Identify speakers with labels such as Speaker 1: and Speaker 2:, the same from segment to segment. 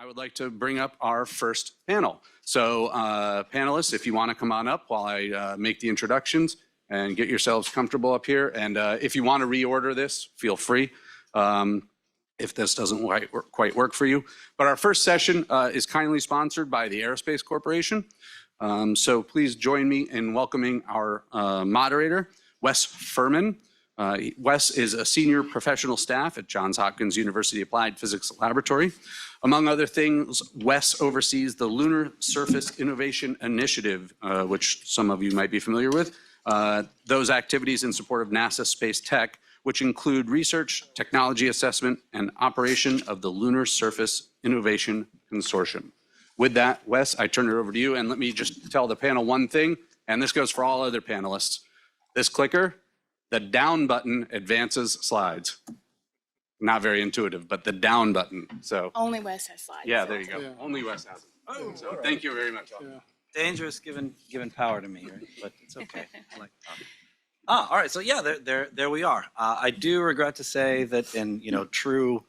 Speaker 1: I would like to bring up our first panel. So panelists, if you want to come on up while I make the introductions and get yourselves comfortable up here. And if you want to reorder this, feel free if this doesn't quite work for you. But our first session is kindly sponsored by the Aerospace Corporation. So please join me in welcoming our moderator, Wes Furman. Wes is a senior professional staff at Johns Hopkins University Applied Physics Laboratory. Among other things, Wes oversees the Lunar Surface Innovation Initiative, which some of you might be familiar with. Those activities in support of NASA space tech, which include research, technology assessment, and operation of the Lunar Surface Innovation Consortium. With that, Wes, I turn it over to you, and let me just tell the panel one thing, and this goes for all other panelists. This clicker, the down button advances slides. Not very intuitive, but the down button. So
Speaker 2: only Wes has slides.
Speaker 1: Yeah, there you go. Yeah. Only Wes has them. Oh, so right. Thank you very much. Yeah.
Speaker 3: Dangerous given power to me, right? But it's okay. I like power. All right. So yeah, there we are. I do regret to say that in true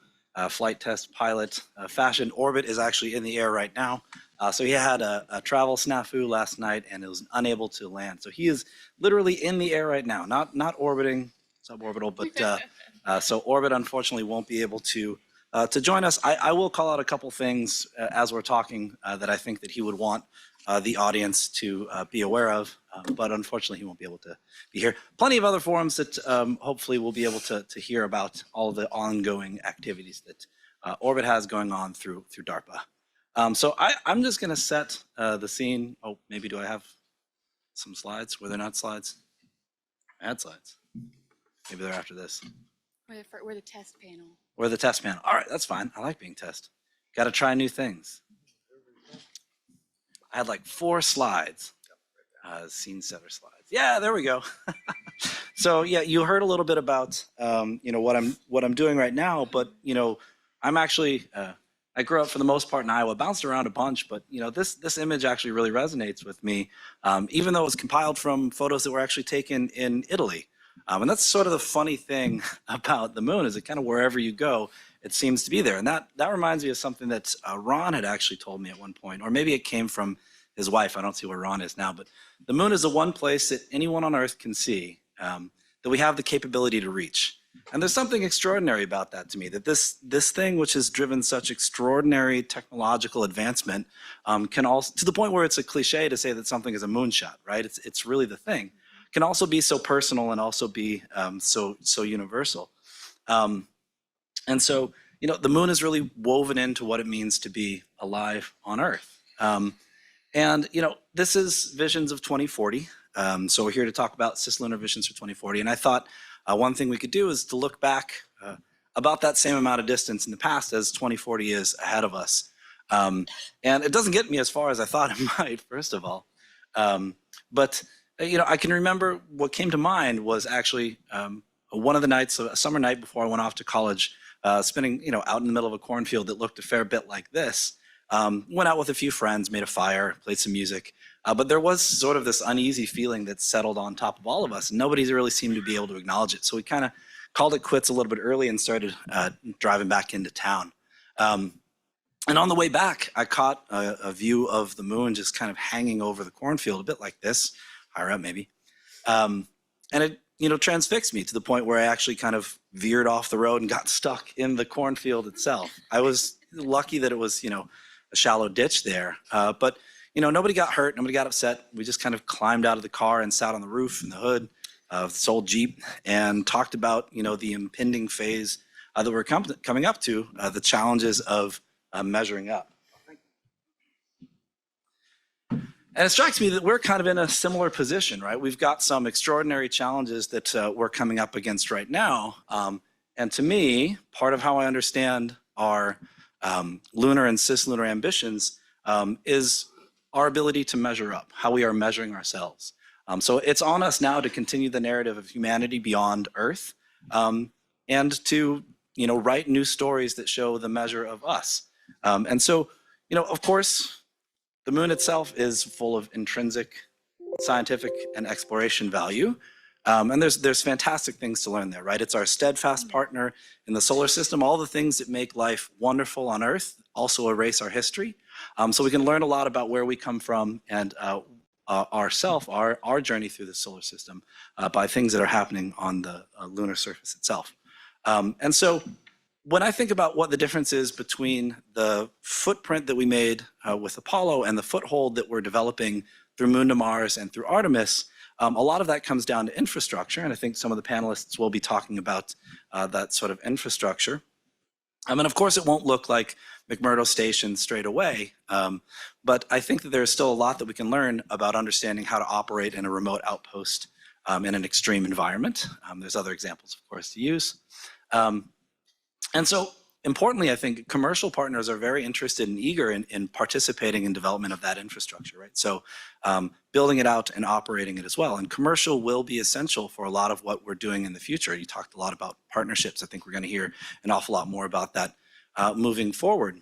Speaker 3: flight test pilot fashion, Orbit is actually in the air right now. So he had a travel snafu last night and was unable to land. So he is literally in the air right now, not orbiting suborbital, but so Orbit unfortunately won't be able to join us. I will call out a couple things as we're talking that I think that he would want the audience to be aware of, but unfortunately he won't be able to be here. Plenty of other forums that hopefully we'll be able to hear about all the ongoing activities that Orbit has going on through DARPA. So I'm just going to set the scene. Oh, maybe do I have some slides? Were there not slides? I had slides. Maybe they're after this.
Speaker 2: We're the test panel.
Speaker 3: We're the test panel. All right, that's fine. I like being test. Got to try new things. I had like 4 slides, scene setter slides. Yeah, there we go. So yeah, you heard a little bit about what I'm doing right now, but I'm actually I grew up for the most part in Iowa, bounced around a bunch, but this image actually really resonates with me, even though it was compiled from photos that were actually taken in Italy. And that's sort of the funny thing about the moon, is that kind of wherever you go, it seems to be there. And that reminds me of something that Ron had actually told me at one point, or maybe it came from his wife. I don't see where Ron is now, but the moon is the one place that anyone on Earth can see that we have the capability to reach. And there's something extraordinary about that to me, that this thing which has driven such extraordinary technological advancement can also, to the point where it's a cliche to say that something is a moonshot, right? It's really the thing. Can also be so personal and also be so universal. And so, the moon is really woven into what it means to be alive on Earth. And this is Visions of 2040. So we're here to talk about Cislunar Visions for 2040. And I thought one thing we could do is to look back about that same amount of distance in the past as 2040 is ahead of us. And it doesn't get me as far as I thought it might, first of all. But I can remember what came to mind was actually one of the nights, a summer night before I went off to college, spending, out in the middle of a cornfield that looked a fair bit like this. Went out with a few friends, made a fire, played some music. But there was sort of this uneasy feeling that settled on top of all of us. And nobody really seemed to be able to acknowledge it. So we kind of called it quits a little bit early and started driving back into town. And on the way back, I caught a view of the moon just kind of hanging over the cornfield, a bit like this. Higher up maybe. And it, transfixed me to the point where I actually kind of veered off the road and got stuck in the cornfield itself. I was lucky that it was, a shallow ditch there. But, nobody got hurt, nobody got upset. We just kind of climbed out of the car and sat on the roof and the hood of this old Jeep and talked about, the impending phase that we're coming up to, the challenges of measuring up. And it strikes me that we're kind of in a similar position, right? We've got some extraordinary challenges that we're coming up against right now. And to me, part of how I understand our lunar and cislunar ambitions is our ability to measure up, how we are measuring ourselves. So it's on us now to continue the narrative of humanity beyond Earth and to, write new stories that show the measure of us. And so, of course, the moon itself is full of intrinsic scientific and exploration value, And there's fantastic things to learn there, right? It's our steadfast partner in the solar system. All the things that make life wonderful on Earth also erase our history. So we can learn a lot about where we come from and our journey through the solar system by things that are happening on the lunar surface itself. And so when I think about what the difference is between the footprint that we made with Apollo and the foothold that we're developing through Moon to Mars and through Artemis, a lot of that comes down to infrastructure, and I think some of the panelists will be talking about that sort of infrastructure. And of course, it won't look like McMurdo Station straight away, but I think that there's still a lot that we can learn about understanding how to operate in a remote outpost in an extreme environment. There's other examples, of course, to use. And so importantly, I think commercial partners are very interested and eager in participating in development of that infrastructure, right? So building it out and operating it as well. And commercial will be essential for a lot of what we're doing in the future. You talked a lot about partnerships. I think we're going to hear an awful lot more about that moving forward.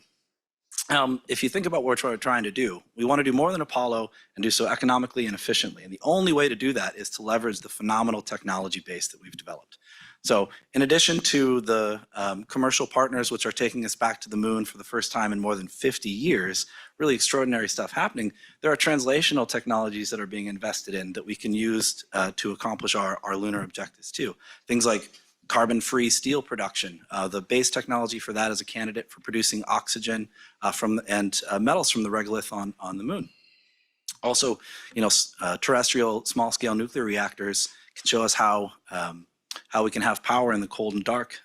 Speaker 3: If you think about what we're trying to do, we want to do more than Apollo and do so economically and efficiently. And the only way to do that is to leverage the phenomenal technology base that we've developed. So in addition to the commercial partners, which are taking us back to the moon for the first time in more than 50 years, really extraordinary stuff happening, there are translational technologies that are being invested in that we can use to accomplish our lunar objectives too. Things like carbon-free steel production. The base technology for that is a candidate for producing oxygen and metals from the regolith on the moon. Also, terrestrial small-scale nuclear reactors can show us how we can have power in the cold and dark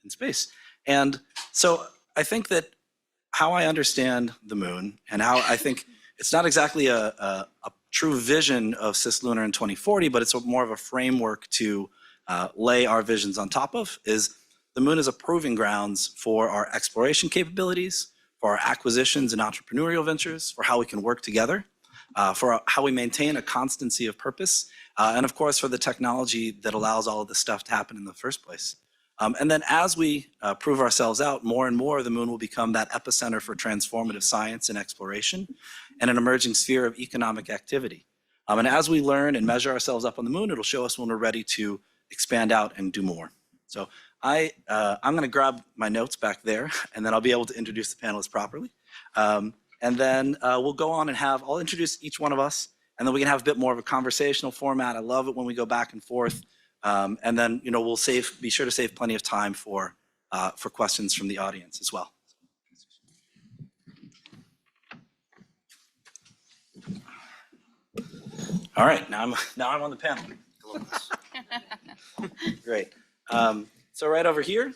Speaker 3: in space. And so I think that how I understand the moon and how I think it's not exactly a true vision of Cislunar in 2040, but it's more of a framework to lay our visions on top of, is the moon is a proving grounds for our exploration capabilities, for our acquisitions and entrepreneurial ventures, for how we can work together, for how we maintain a constancy of purpose, and of course for the technology that allows all of this stuff to happen in the first place. And then as we prove ourselves out, more and more the moon will become that epicenter for transformative science and exploration and an emerging sphere of economic activity. And as we learn and measure ourselves up on the moon, it'll show us when we're ready to expand out and do more. So I'm going to grab my notes back there, and then I'll be able to introduce the panelists properly. And then we'll go on and I'll introduce each one of us, and then we can have a bit more of a conversational format. I love it when we go back and forth. And then, we'll be sure to save plenty of time for questions from the audience as well. All right, now I'm on the panel. Great. So right over here,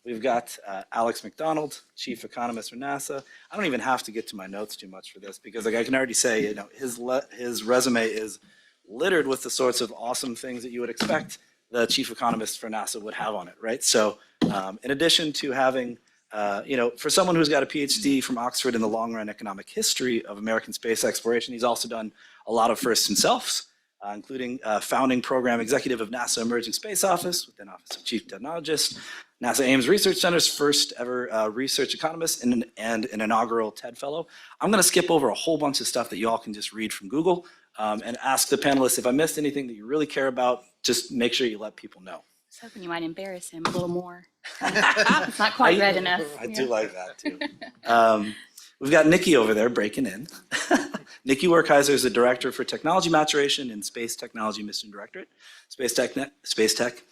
Speaker 3: we've got Alex McDonald, Chief Economist for NASA. I don't even have to get to my notes too much for this because I can already say, his resume is littered with the sorts of awesome things that you would expect the Chief Economist for NASA would have on it, right? So in addition to having, for someone who's got a PhD from Oxford in the long-run economic history of American space exploration, he's also done a lot of firsts himself, including founding program executive of NASA Emerging Space Office within Office of Chief Technologist, NASA Ames Research Center's first ever research economist, and an inaugural TED Fellow. I'm going to skip over a whole bunch of stuff that you all can just read from Google and ask the panelists if I missed anything that you really care about, just make sure you let people know.
Speaker 2: I was hoping you might embarrass him a little more. It's not quite red enough.
Speaker 3: I do like that too. We've got Nikki over there breaking in. Nikki Werkheiser is the Director for Technology Maturation in Space Technology Mission Directorate, Space Tech.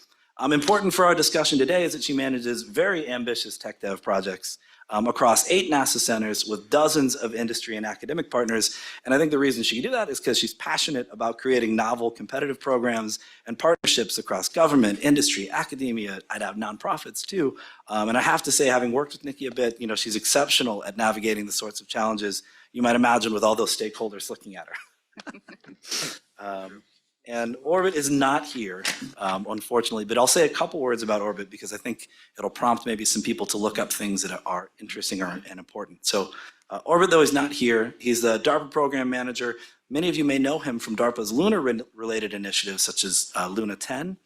Speaker 3: Important for our discussion today is that she manages very ambitious tech dev projects across 8 NASA centers with dozens of industry and academic partners. And I think the reason she can do that is because she's passionate about creating novel competitive programs and partnerships across government, industry, academia. I'd have nonprofits too. And I have to say, having worked with Nikki a bit, she's exceptional at navigating the sorts of challenges you might imagine with all those stakeholders looking at her. And Orbit is not here, unfortunately, but I'll say a couple words about Orbit because I think it'll prompt maybe some people to look up things that are interesting and important. So Orbit, though, is not here. He's the DARPA program manager. Many of you may know him from DARPA's lunar-related initiatives such as Luna 10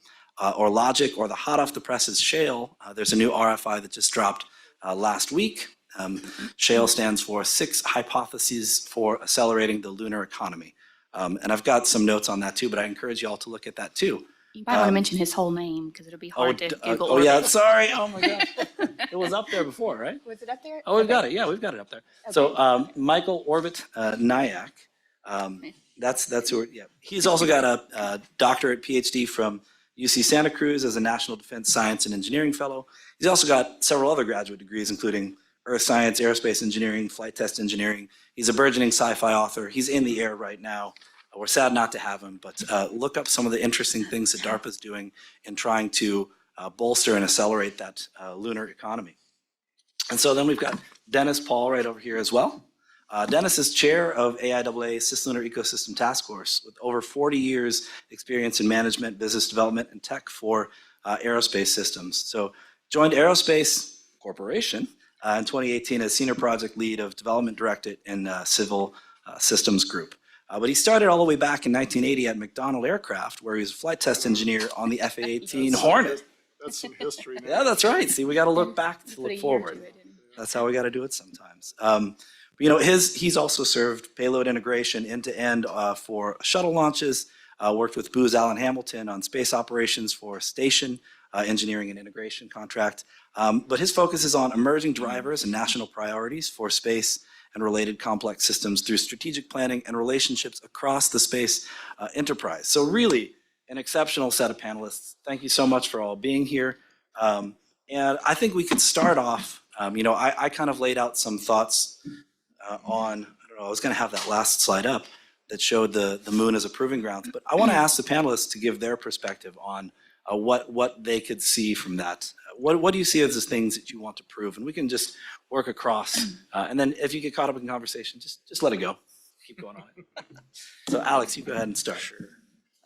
Speaker 3: or Logic or the hot off the presses Shale. There's a new RFI that just dropped last week. Shale stands for 6 Hypotheses for Accelerating the Lunar Economy. And I've got some notes on that too, but I encourage you all to look at that too.
Speaker 2: You might want to mention his whole name because it'll be hard to Google.
Speaker 3: oh yeah,
Speaker 2: Orbit.
Speaker 3: sorry. Oh my gosh. It was up there before, right?
Speaker 2: Was it up there?
Speaker 3: Oh, we've got it. Yeah, we've got it up there. So Michael Orbit Nyack, that's who. Yeah, he's also got a doctorate PhD from UC Santa Cruz as a National Defense Science and Engineering Fellow. He's also got several other graduate degrees, including Earth Science, Aerospace Engineering, Flight Test Engineering. He's a burgeoning sci-fi author. He's in the air right now. We're sad not to have him, but look up some of the interesting things that DARPA is doing in trying to bolster and accelerate that lunar economy. And so then we've got Dennis Paul right over here as well. Dennis is chair of AIAA Cislunar Ecosystem Task Force with over 40 years experience in management, business development, and tech for aerospace systems. So joined Aerospace Corporation in 2018 as senior project lead of development directorate in Civil Systems Group. But he started all the way back in 1980 at McDonnell Aircraft, where he was a flight test engineer on the FA-18 Hornet.
Speaker 4: That's some history. Man.
Speaker 3: Yeah, that's right. See, we got to look back to
Speaker 2: Put a
Speaker 3: look
Speaker 2: year
Speaker 3: forward.
Speaker 2: to it, didn't we?
Speaker 3: That's how we got to do it sometimes. You know, he's also served payload integration end to end for shuttle launches. Worked with Booz Allen Hamilton on space operations for station engineering and integration contract. But his focus is on emerging drivers and national priorities for space and related complex systems through strategic planning and relationships across the space enterprise. So really an exceptional set of panelists. Thank you so much for all being here. And I think we could start off, you know, I kind of laid out some thoughts on, I don't know, I was gonna have that last slide up that showed the moon as a proving ground, but I wanna ask the panelists to give their perspective on what they could see from that. What do you see as the things that you want to prove? And we can just work across. And then if you get caught up in conversation, just let it go. Keep going on it. So Alex, you go ahead and start.
Speaker 4: Sure.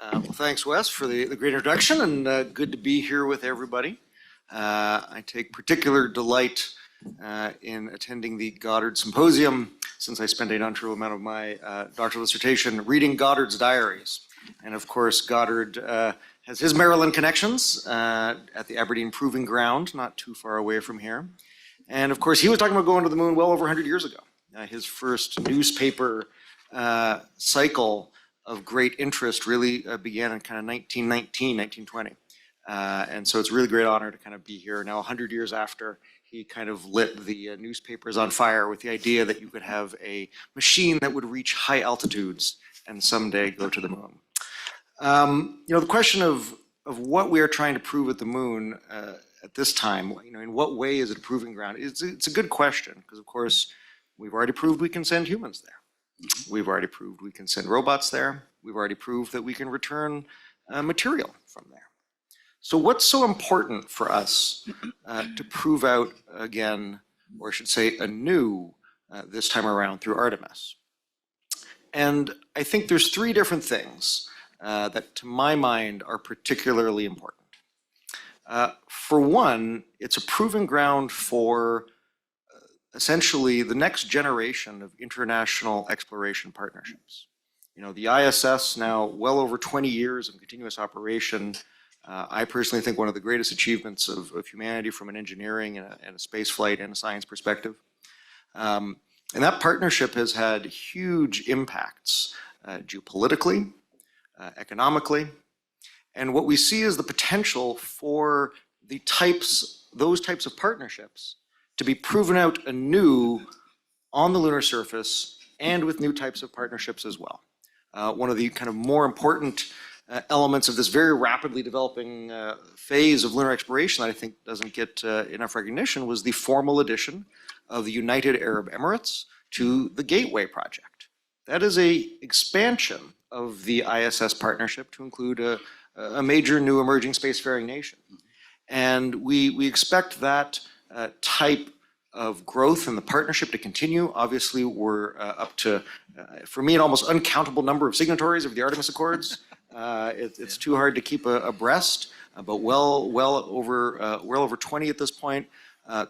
Speaker 4: Well, thanks, Wes, for the great introduction, and good to be here with everybody. I take particular delight in attending the Goddard Symposium, since I spent a non-trivial amount of my doctoral dissertation reading Goddard's diaries. And of course, Goddard has his Maryland connections at the Aberdeen Proving Ground, not too far away from here. And of course, he was talking about going to the moon well over 100 years ago. His first newspaper cycle of great interest really began in kind of 1919, 1920. And so it's a really great honor to kind of be here now 100 years after he kind of lit the newspapers on fire with the idea that you could have a machine that would reach high altitudes and someday go to the moon. You know, the question of what we are trying to prove at the moon at this time, you know, in what way is it a proving ground? It's a good question, because of course, we've already proved we can send humans there. We've already proved we can send robots there. We've already proved that we can return material from there. So what's so important for us to prove out again, or I should say anew, this time around through Artemis? And I think there's three different things that to my mind are particularly important. For one, it's a proving ground for essentially the next generation of international exploration partnerships. You know, the ISS now well over 20 years of continuous operation. I personally think one of the greatest achievements of humanity from an engineering and a space flight and a science perspective. And that partnership has had huge impacts geopolitically, economically, and what we see is the potential for those types of partnerships to be proven out anew on the lunar surface and with new types of partnerships as well. One of the kind of more important elements of this very rapidly developing phase of lunar exploration that I think doesn't get enough recognition was the formal addition of the United Arab Emirates to the Gateway project. That is an expansion of the ISS partnership to include a major new emerging spacefaring nation. And we expect that type of growth in the partnership to continue. Obviously, we're up to, for me, an almost uncountable number of signatories of the Artemis Accords. It's too hard to keep abreast, but well over 20 at this point.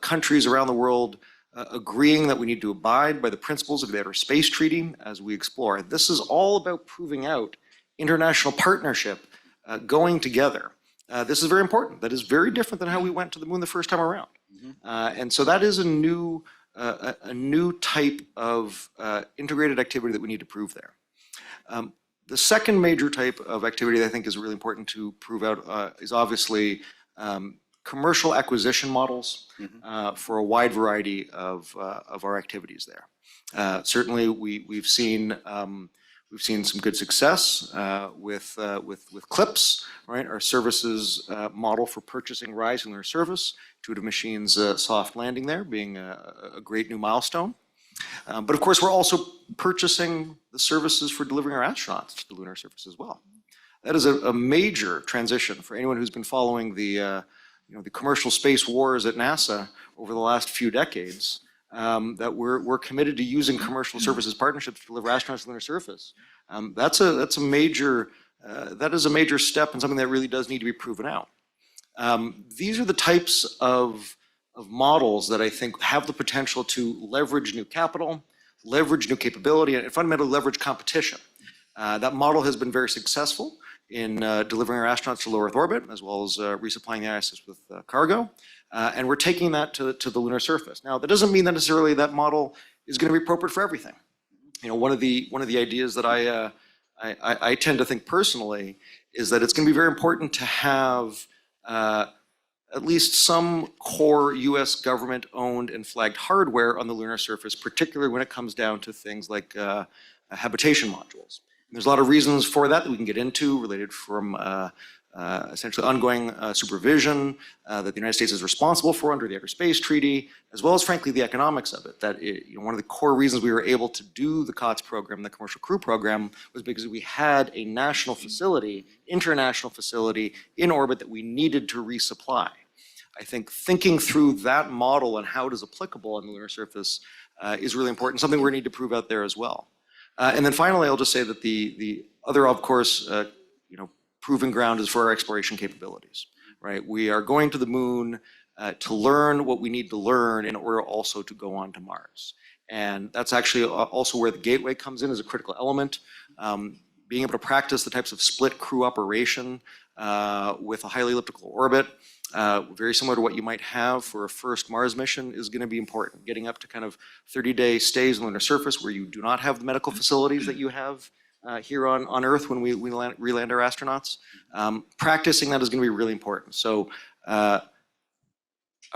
Speaker 4: Countries around the world agreeing that we need to abide by the principles of the Outer Space Treaty as we explore. This is all about proving out international partnership going together. This is very important. That is very different than how we went to the moon the first time around. And so that is a new type of integrated activity that we need to prove there. The second major type of activity that I think is really important to prove out is obviously commercial acquisition models for a wide variety of our activities there. Certainly, we've seen some good success with CLIPS, right? Our services model for purchasing rising their service, Intuitive Machines' soft landing there being a great new milestone. But of course, we're also purchasing the services for delivering our astronauts to the lunar surface as well. That is a major transition for anyone who's been following the commercial space wars at NASA over the last few decades. That we're committed to using commercial services partnerships to deliver astronauts to the lunar surface. That is a major step and something that really does need to be proven out. These are the types of models that I think have the potential to leverage new capital, leverage new capability, and fundamentally leverage competition. That model has been very successful in delivering our astronauts to low Earth orbit, as well as resupplying the ISS with cargo. And we're taking that to the lunar surface. Now, that doesn't mean that necessarily that model is going to be appropriate for everything. One of the ideas that I tend to think personally is that it's going to be very important to have at least some core U.S. government-owned and flagged hardware on the lunar surface, particularly when it comes down to things like habitation modules. And there's a lot of reasons for that we can get into, related from essentially ongoing supervision that the United States is responsible for under the Outer Space Treaty, as well as, frankly, the economics of it. That one of the core reasons we were able to do the COTS program, the Commercial Crew Program, was because we had a national facility, international facility in orbit that we needed to resupply. I think thinking through that model and how it is applicable on the lunar surface is really important, something we need to prove out there as well. And then finally, I'll just say that the other, of course, proving ground is for our exploration capabilities, right? We are going to the moon to learn what we need to learn in order also to go on to Mars. And that's actually also where the gateway comes in as a critical element. Being able to practice the types of split crew operation with a highly elliptical orbit, very similar to what you might have for a first Mars mission, is going to be important. Getting up to kind of 30-day stays on the lunar surface where you do not have the medical facilities that you have here on Earth when we re-land our astronauts. Practicing that is going to be really important. So a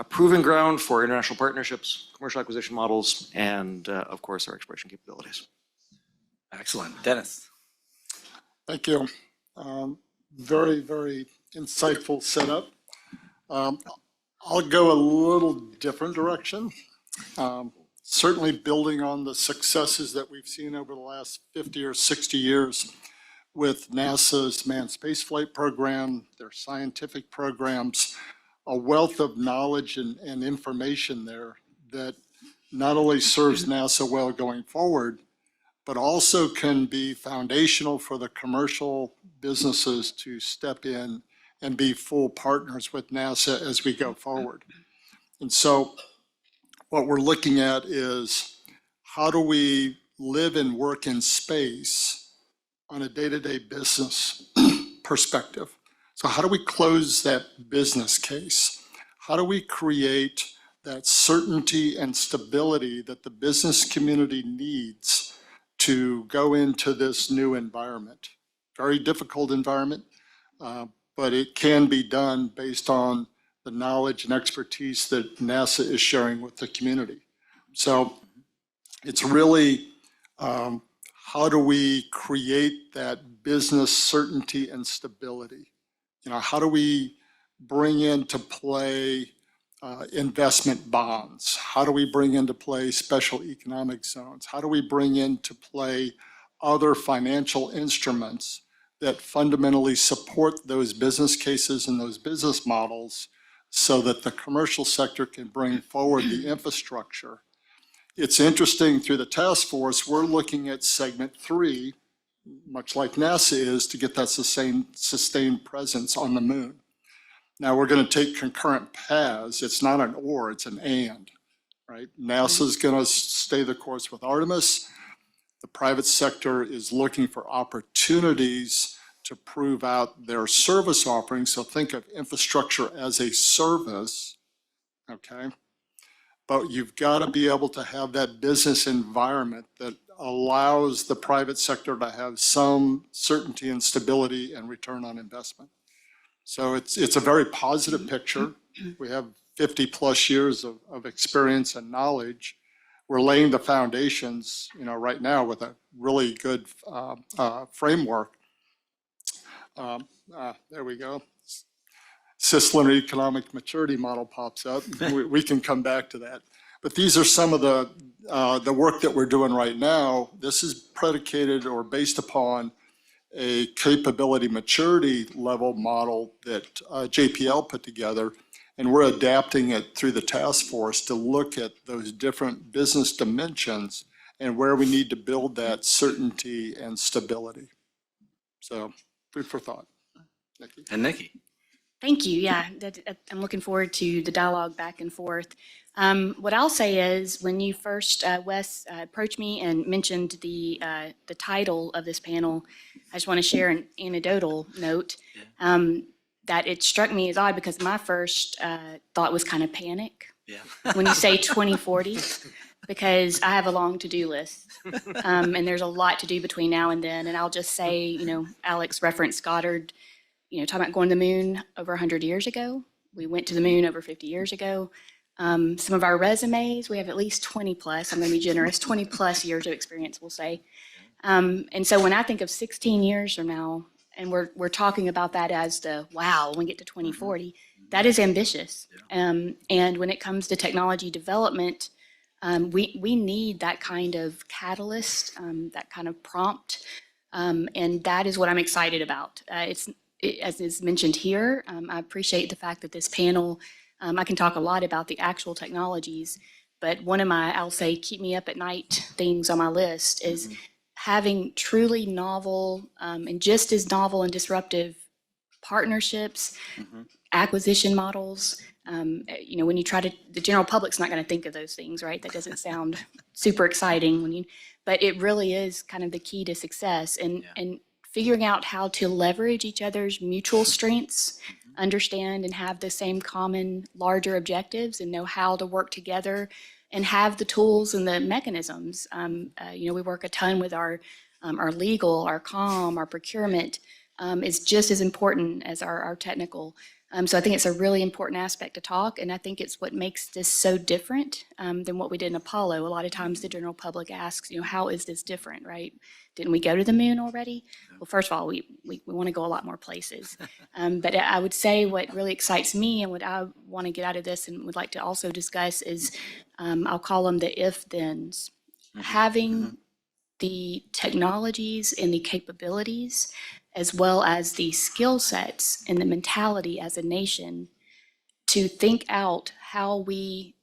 Speaker 4: proving ground for international partnerships, commercial acquisition models, and of course our exploration capabilities.
Speaker 3: Excellent. Dennis.
Speaker 5: Thank you. Very, very insightful setup. I'll go a little different direction. Certainly building on the successes that we've seen over the last 50 or 60 years with NASA's manned spaceflight program, their scientific programs, a wealth of knowledge and information there that not only serves NASA well going forward, but also can be foundational for the commercial businesses to step in and be full partners with NASA as we go forward. And so what we're looking at is how do we live and work in space on a day-to-day business perspective? So how do we close that business case? How do we create that certainty and stability that the business community needs to go into this new environment? Very difficult environment, but it can be done based on the knowledge and expertise that NASA is sharing with the community. So it's really how do we create that business certainty and stability? How do we bring into play investment bonds? How do we bring into play special economic zones? How do we bring into play other financial instruments that fundamentally support those business cases and those business models so that the commercial sector can bring forward the infrastructure? It's interesting, through the task force, we're looking at segment 3, much like NASA is, to get that sustained presence on the moon. Now we're going to take concurrent paths. It's not an or, it's an and, right? NASA's going to stay the course with Artemis. The private sector is looking for opportunities to prove out their service offerings. So think of infrastructure as a service, okay? But you've got to be able to have that business environment that allows the private sector to have some certainty and stability and return on investment. So it's a very positive picture. We have 50+ years of experience and knowledge. We're laying the foundations, right now with a really good framework. There we go. Cislunar economic maturity model pops up. We can come back to that. But these are some of the work that we're doing right now. This is predicated or based upon a capability maturity level model that JPL put together, and we're adapting it through the task force to look at those different business dimensions and where we need to build that certainty and stability. So, food for thought. Nikki?
Speaker 3: And Nikki.
Speaker 2: Thank you. Yeah, I'm looking forward to the dialogue back and forth. What I'll say is, when you first, Wes, approached me and mentioned the title of this panel, I just want to share an anecdotal note that it struck me as odd because my first thought was kind of panic
Speaker 3: Yeah.
Speaker 2: when you say 2040, because I have a long to-do list, and there's a lot to do between now and then. And I'll just say, Alex referenced Goddard. Talking about going to the moon over 100 years ago. We went to the moon over 50 years ago. Some of our resumes, we have at least 20+, I'm going to be generous, 20+ years of experience, we'll say. And so when I think of 16 years from now, and we're talking about that as the, wow, when we get to 2040, that is ambitious. And when it comes to technology development, we need that kind of catalyst, that kind of prompt. And that is what I'm excited about. As is mentioned here, I appreciate the fact that this panel, I can talk a lot about the actual technologies, but one of my, I'll say, keep me up at night things on my list is having truly novel and just as novel and disruptive partnerships, acquisition models. When you try to, the general public's not going to think of those things, right? That doesn't sound super exciting but it really is kind of the key to success. And figuring out how to leverage each other's mutual strengths, understand and have the same common larger objectives, and know how to work together and have the tools and the mechanisms. We work a ton with our legal, our comm, our procurement is just as important as our technical. So I think it's a really important aspect to talk, and I think it's what makes this so different than what we did in Apollo. A lot of times the general public asks, how is this different, right? Didn't we go to the moon already? Well, first of all, we want to go a lot more places. But I would say what really excites me and what I want to get out of this and would like to also discuss is, I'll call them the if-thens. Having the technologies and the capabilities, as well as the skill sets and the mentality as a nation to think out how we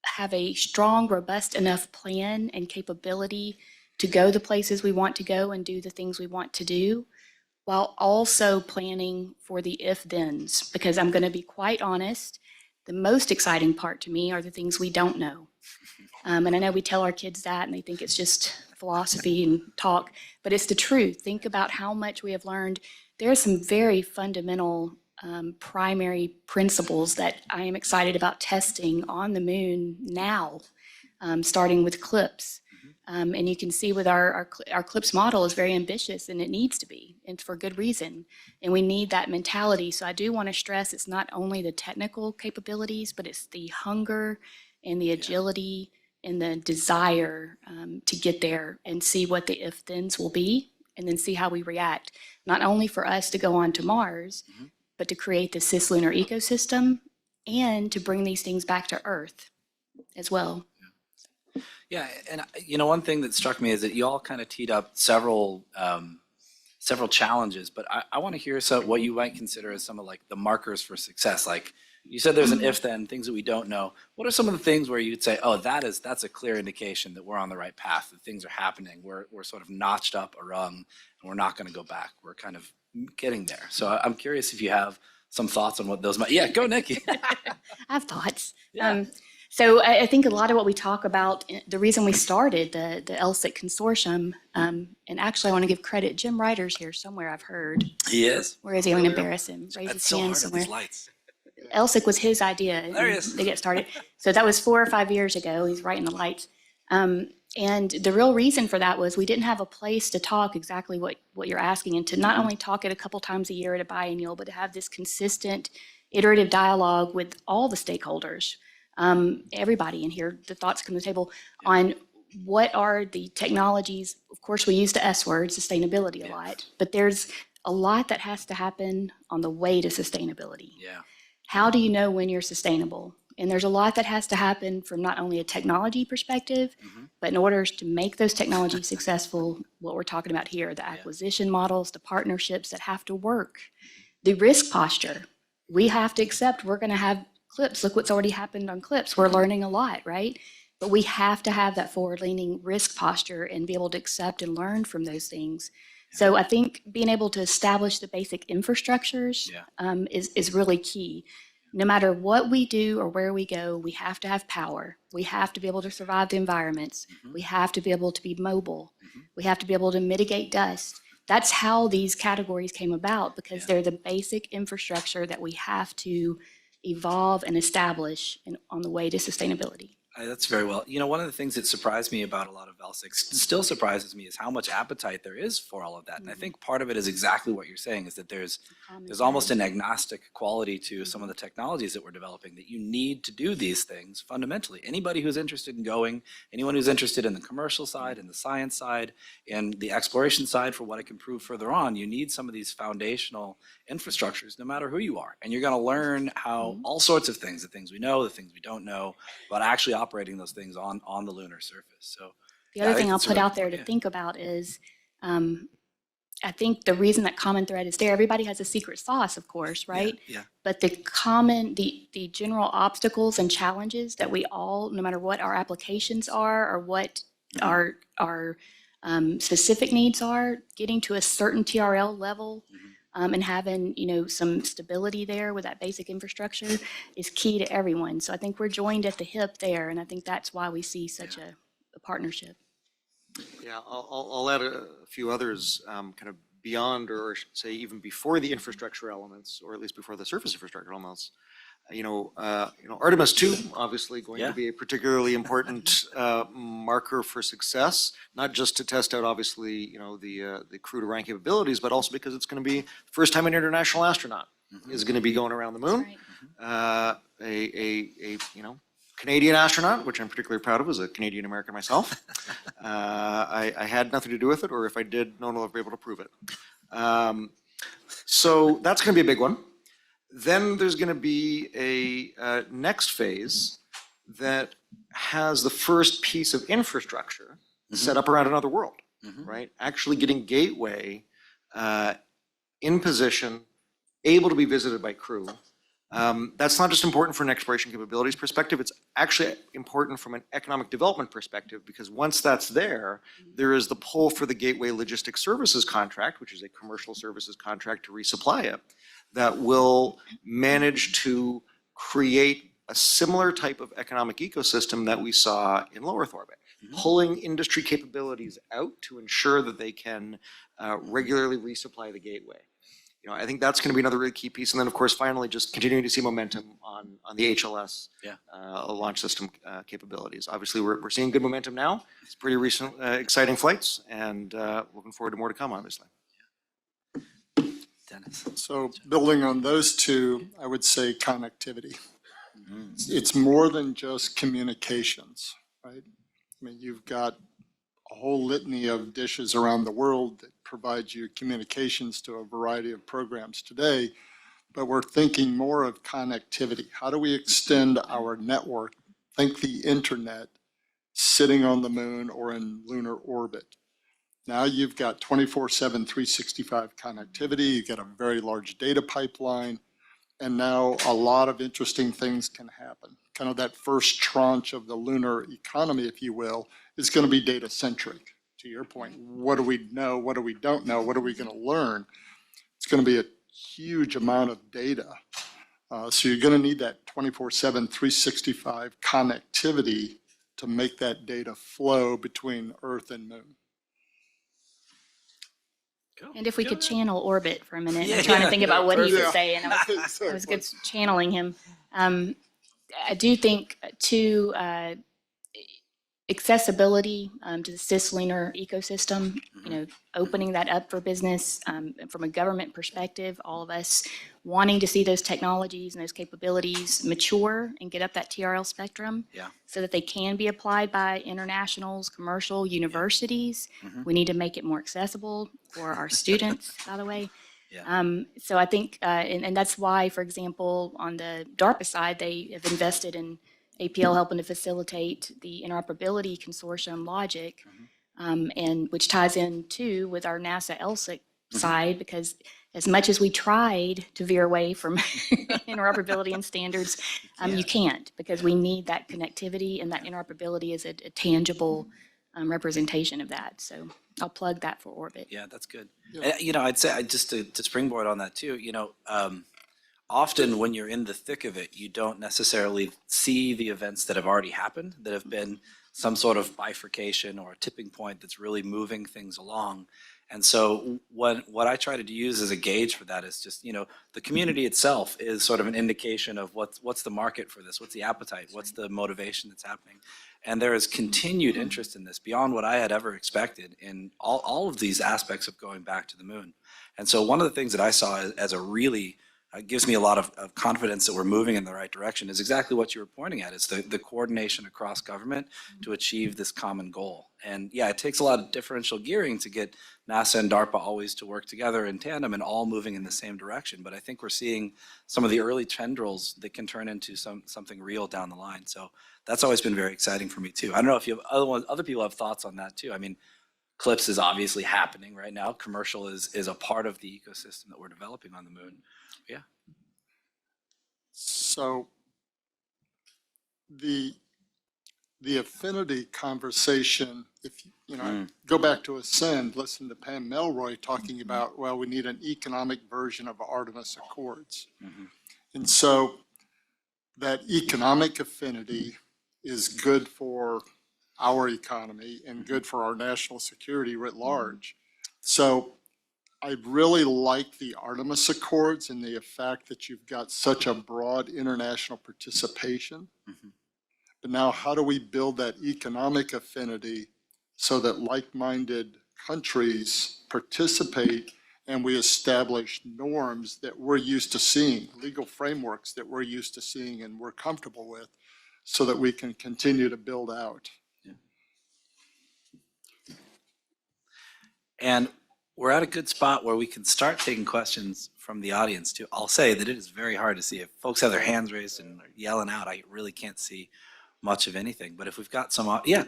Speaker 2: have a strong, robust enough plan and capability to go the places we want to go and do the things we want to do, while also planning for the if-thens. Because I'm going to be quite honest, the most exciting part to me are the things we don't know. And I know we tell our kids that and they think it's just philosophy and talk, but it's the truth. Think about how much we have learned. There are some very fundamental primary principles that I am excited about testing on the moon now, starting with CLIPS. And you can see with our CLIPS model is very ambitious, and it needs to be, and for good reason. And we need that mentality. So I do want to stress it's not only the technical capabilities, but it's the hunger and the agility and the desire to get there and see what the if-thens will be, and then see how we react. Not only for us to go on to Mars, but to create the cislunar ecosystem and to bring these things back to Earth as well.
Speaker 3: Yeah, and one thing that struck me is that you all kind of teed up several challenges, but I want to hear what you might consider as some of the markers for success. Like you said, there's an if-then, things that we don't know. What are some of the things where you'd say, oh, that's a clear indication that we're on the right path, that things are happening, we're sort of notched up a rung, and we're not going to go back. We're kind of getting there. So I'm curious if you have some thoughts on what those might. Yeah, go, Nikki.
Speaker 2: I have thoughts.
Speaker 3: Yeah.
Speaker 2: So I think a lot of what we talk about, the reason we started the LSIC consortium, and actually I want to give credit, Jim Ryder's here somewhere, I've heard.
Speaker 3: He is.
Speaker 2: Where is he? I'm going to embarrass him. Raise
Speaker 3: That's
Speaker 2: his
Speaker 3: so
Speaker 2: hand
Speaker 3: hard
Speaker 2: somewhere.
Speaker 3: with these lights.
Speaker 2: LSIC was his idea
Speaker 3: There he is.
Speaker 2: to get started. So that was 4 or 5 years ago. He's right in the lights. And the real reason for that was we didn't have a place to talk exactly what you're asking, and to not only talk it a couple times a year at a biennial, but to have this consistent iterative dialogue with all the stakeholders, everybody in here, the thoughts come to the table on what are the technologies. Of course, we use the S word, sustainability, a lot, but there's a lot that has to happen on the way to sustainability.
Speaker 3: Yeah.
Speaker 2: How do you know when you're sustainable? And there's a lot that has to happen from not only a technology perspective, but in order to make those technologies successful, what we're talking about here, the acquisition models, the partnerships that have to work, the risk posture. We have to accept we're going to have clips. Look what's already happened on clips. We're learning a lot, right? But we have to have that forward-leaning risk posture and be able to accept and learn from those things. So I think being able to establish the basic infrastructures is really key. No matter what we do or where we go, we have to have power. We have to be able to survive the environments. We have to be able to be mobile. We have to be able to mitigate dust. That's how these categories came about, because they're the basic infrastructure that we have to evolve and establish on the way to sustainability.
Speaker 3: That's very well. You know, one of the things that surprised me about a lot of LSIC, still surprises me, is how much appetite there is for all of that. And I think part of it is exactly what you're saying, is that there's almost an agnostic quality to some of the technologies that we're developing, that you need to do these things fundamentally. Anybody who's interested in going, anyone who's interested in the commercial side and the science side and the exploration side for what it can prove further on, you need some of these foundational infrastructures no matter who you are. And you're going to learn how all sorts of things, the things we know, the things we don't know, but actually operating those things on the lunar surface. So
Speaker 2: the other thing I'll put out there to think about is, I think the reason that common thread is there, everybody has a secret sauce, of course, right?
Speaker 3: Yeah.
Speaker 2: But the general obstacles and challenges that we all, no matter what our applications are or what our specific needs are, getting to a certain TRL level and having, some stability there with that basic infrastructure is key to everyone. So I think we're joined at the hip there, and I think that's why we see such a partnership.
Speaker 4: Yeah, I'll add a few others kind of beyond, or I should say even before the infrastructure elements, or at least before the surface infrastructure elements. Artemis 2 obviously going to be a particularly important marker for success, not just to test out obviously the crew to rank capabilities, but also because it's going to be the first time an international astronaut is going to be going around the moon.
Speaker 2: Right.
Speaker 4: Canadian astronaut, which I'm particularly proud of as a Canadian American myself. I had nothing to do with it, or if I did, no one will ever be able to prove it. So that's going to be a big one. Then there's going to be a next phase that has the first piece of infrastructure set up around another world, right? Actually getting Gateway in position, able to be visited by crew. That's not just important from an exploration capabilities perspective, it's actually important from an economic development perspective, because once that's there, there is the pull for the Gateway Logistics Services contract, which is a commercial services contract to resupply it, that will manage to create a similar type of economic ecosystem that we saw in low Earth orbit, pulling industry capabilities out to ensure that they can regularly resupply the Gateway. I think that's going to be another really key piece. And then, of course, finally, just continuing to see momentum on the HLS launch system capabilities. Obviously, we're seeing good momentum now. It's pretty recent, exciting flights, and looking forward to more to come, obviously.
Speaker 3: Dennis.
Speaker 5: So building on those two, I would say connectivity. It's more than just communications, right? I mean, you've got a whole litany of dishes around the world that provide you communications to a variety of programs today, but we're thinking more of connectivity. How do we extend our network? Think the internet sitting on the moon or in lunar orbit. Now you've got 24/7, 365 connectivity, you've got a very large data pipeline, and now a lot of interesting things can happen. Kind of that first tranche of the lunar economy, if you will, is going to be data centric. To your point, what do we know? What do we don't know? What are we going to learn? It's going to be a huge amount of data. So you're going to need that 24/7, 365 connectivity to make that data flow between Earth and Moon.
Speaker 2: And if we could channel Orbit for a minute, I'm trying to think about what he would say, and I was good channeling him. I do think, too, accessibility to the Cislunar ecosystem, opening that up for business from a government perspective, all of us wanting to see those technologies and those capabilities mature and get up that TRL spectrum so that they can be applied by internationals, commercial universities. We need to make it more accessible for our students, by the way. So I think, and that's why, for example, on the DARPA side, they have invested in APL helping to facilitate the interoperability consortium logic, and which ties in too with our NASA LSIC side, because as much as we tried to veer away from interoperability and standards, you can't, because we need that connectivity, and that interoperability is a tangible representation of that. So I'll plug that for Orbit.
Speaker 3: Yeah, that's good. And, I'd say, just to springboard on that too, often when you're in the thick of it, you don't necessarily see the events that have already happened, that have been some sort of bifurcation or a tipping point that's really moving things along. And so what I try to use as a gauge for that is just, the community itself is sort of an indication of what's the market for this, what's the appetite, what's the motivation that's happening. And there is continued interest in this beyond what I had ever expected in all of these aspects of going back to the moon. And so one of the things that I saw as a really gives me a lot of confidence that we're moving in the right direction is exactly what you were pointing at. It's the coordination across government to achieve this common goal. And yeah, it takes a lot of differential gearing to get NASA and DARPA always to work together in tandem and all moving in the same direction. But I think we're seeing some of the early tendrils that can turn into something real down the line. So that's always been very exciting for me too. I don't know if you have other people have thoughts on that too. I mean, CLIPS is obviously happening right now. Commercial is a part of the ecosystem that we're developing on the moon. Yeah.
Speaker 5: So the affinity conversation, if I go back to Ascend, listen to Pam Melroy talking about, well, we need an economic version of Artemis Accords. And so that economic affinity is good for our economy and good for our national security writ large. So I really like the Artemis Accords and the fact that you've got such a broad international participation. But now how do we build that economic affinity so that like-minded countries participate and we establish norms that we're used to seeing, legal frameworks that we're used to seeing and we're comfortable with, so that we can continue to build out.
Speaker 3: And we're at a good spot where we can start taking questions from the audience too. I'll say that it is very hard to see. If folks have their hands raised and are yelling out, I really can't see much of anything. But if we've got some, yeah.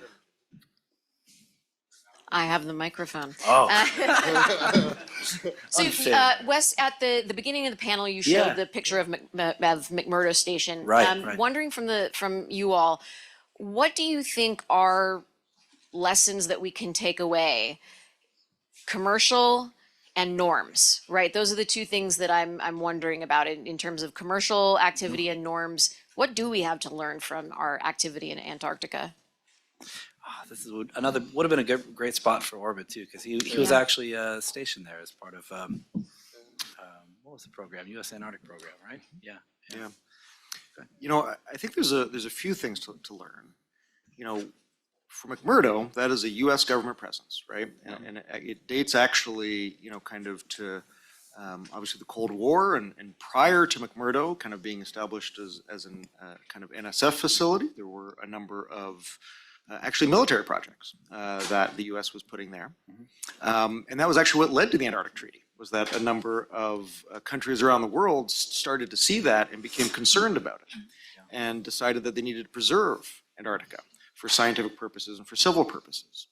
Speaker 6: I have the microphone.
Speaker 3: Oh.
Speaker 6: So, Wes, at the beginning of the panel, you showed the picture of McMurdo Station.
Speaker 3: Right.
Speaker 6: Wondering from you all, what do you think are lessons that we can take away? Commercial and norms, right? Those are the two things that I'm wondering about in terms of commercial activity and norms. What do we have to learn from our activity in Antarctica?
Speaker 3: This is would have been a great spot for Orbit too, because he was actually stationed there as part of what was the program? U.S. Antarctic program, right? Yeah.
Speaker 4: I think there's a few things to learn. For McMurdo, that is a U.S. government presence, right? And it dates actually, kind of to obviously the Cold War and prior to McMurdo kind of being established as an kind of NSF facility. There were a number of actually military projects that the U.S. was putting there. And that was actually what led to the Antarctic Treaty, was that a number of countries around the world started to see that and became concerned about it and decided that they needed to preserve Antarctica for scientific purposes and for civil purposes.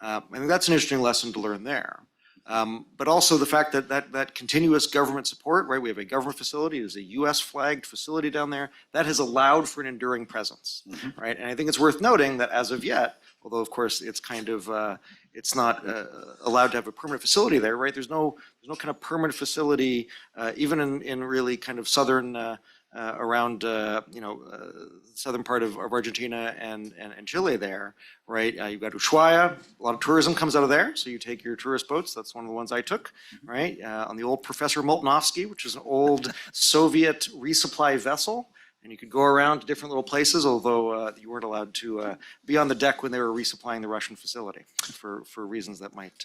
Speaker 4: I think that's an interesting lesson to learn there. But also the fact that continuous government support, right? We have a government facility, there's a US flagged facility down there, that has allowed for an enduring presence, right? And I think it's worth noting that as of yet, although of course it's kind of, it's not allowed to have a permanent facility there, right? There's no kind of permanent facility, even in really kind of southern, around southern part of Argentina and Chile there, right? You've got Ushuaia, a lot of tourism comes out of there, so you take your tourist boats, that's one of the ones I took, right? On the old Professor Moltanovsky, which is an old Soviet resupply vessel, and you could go around to different little places, although you weren't allowed to be on the deck when they were resupplying the Russian facility for reasons that might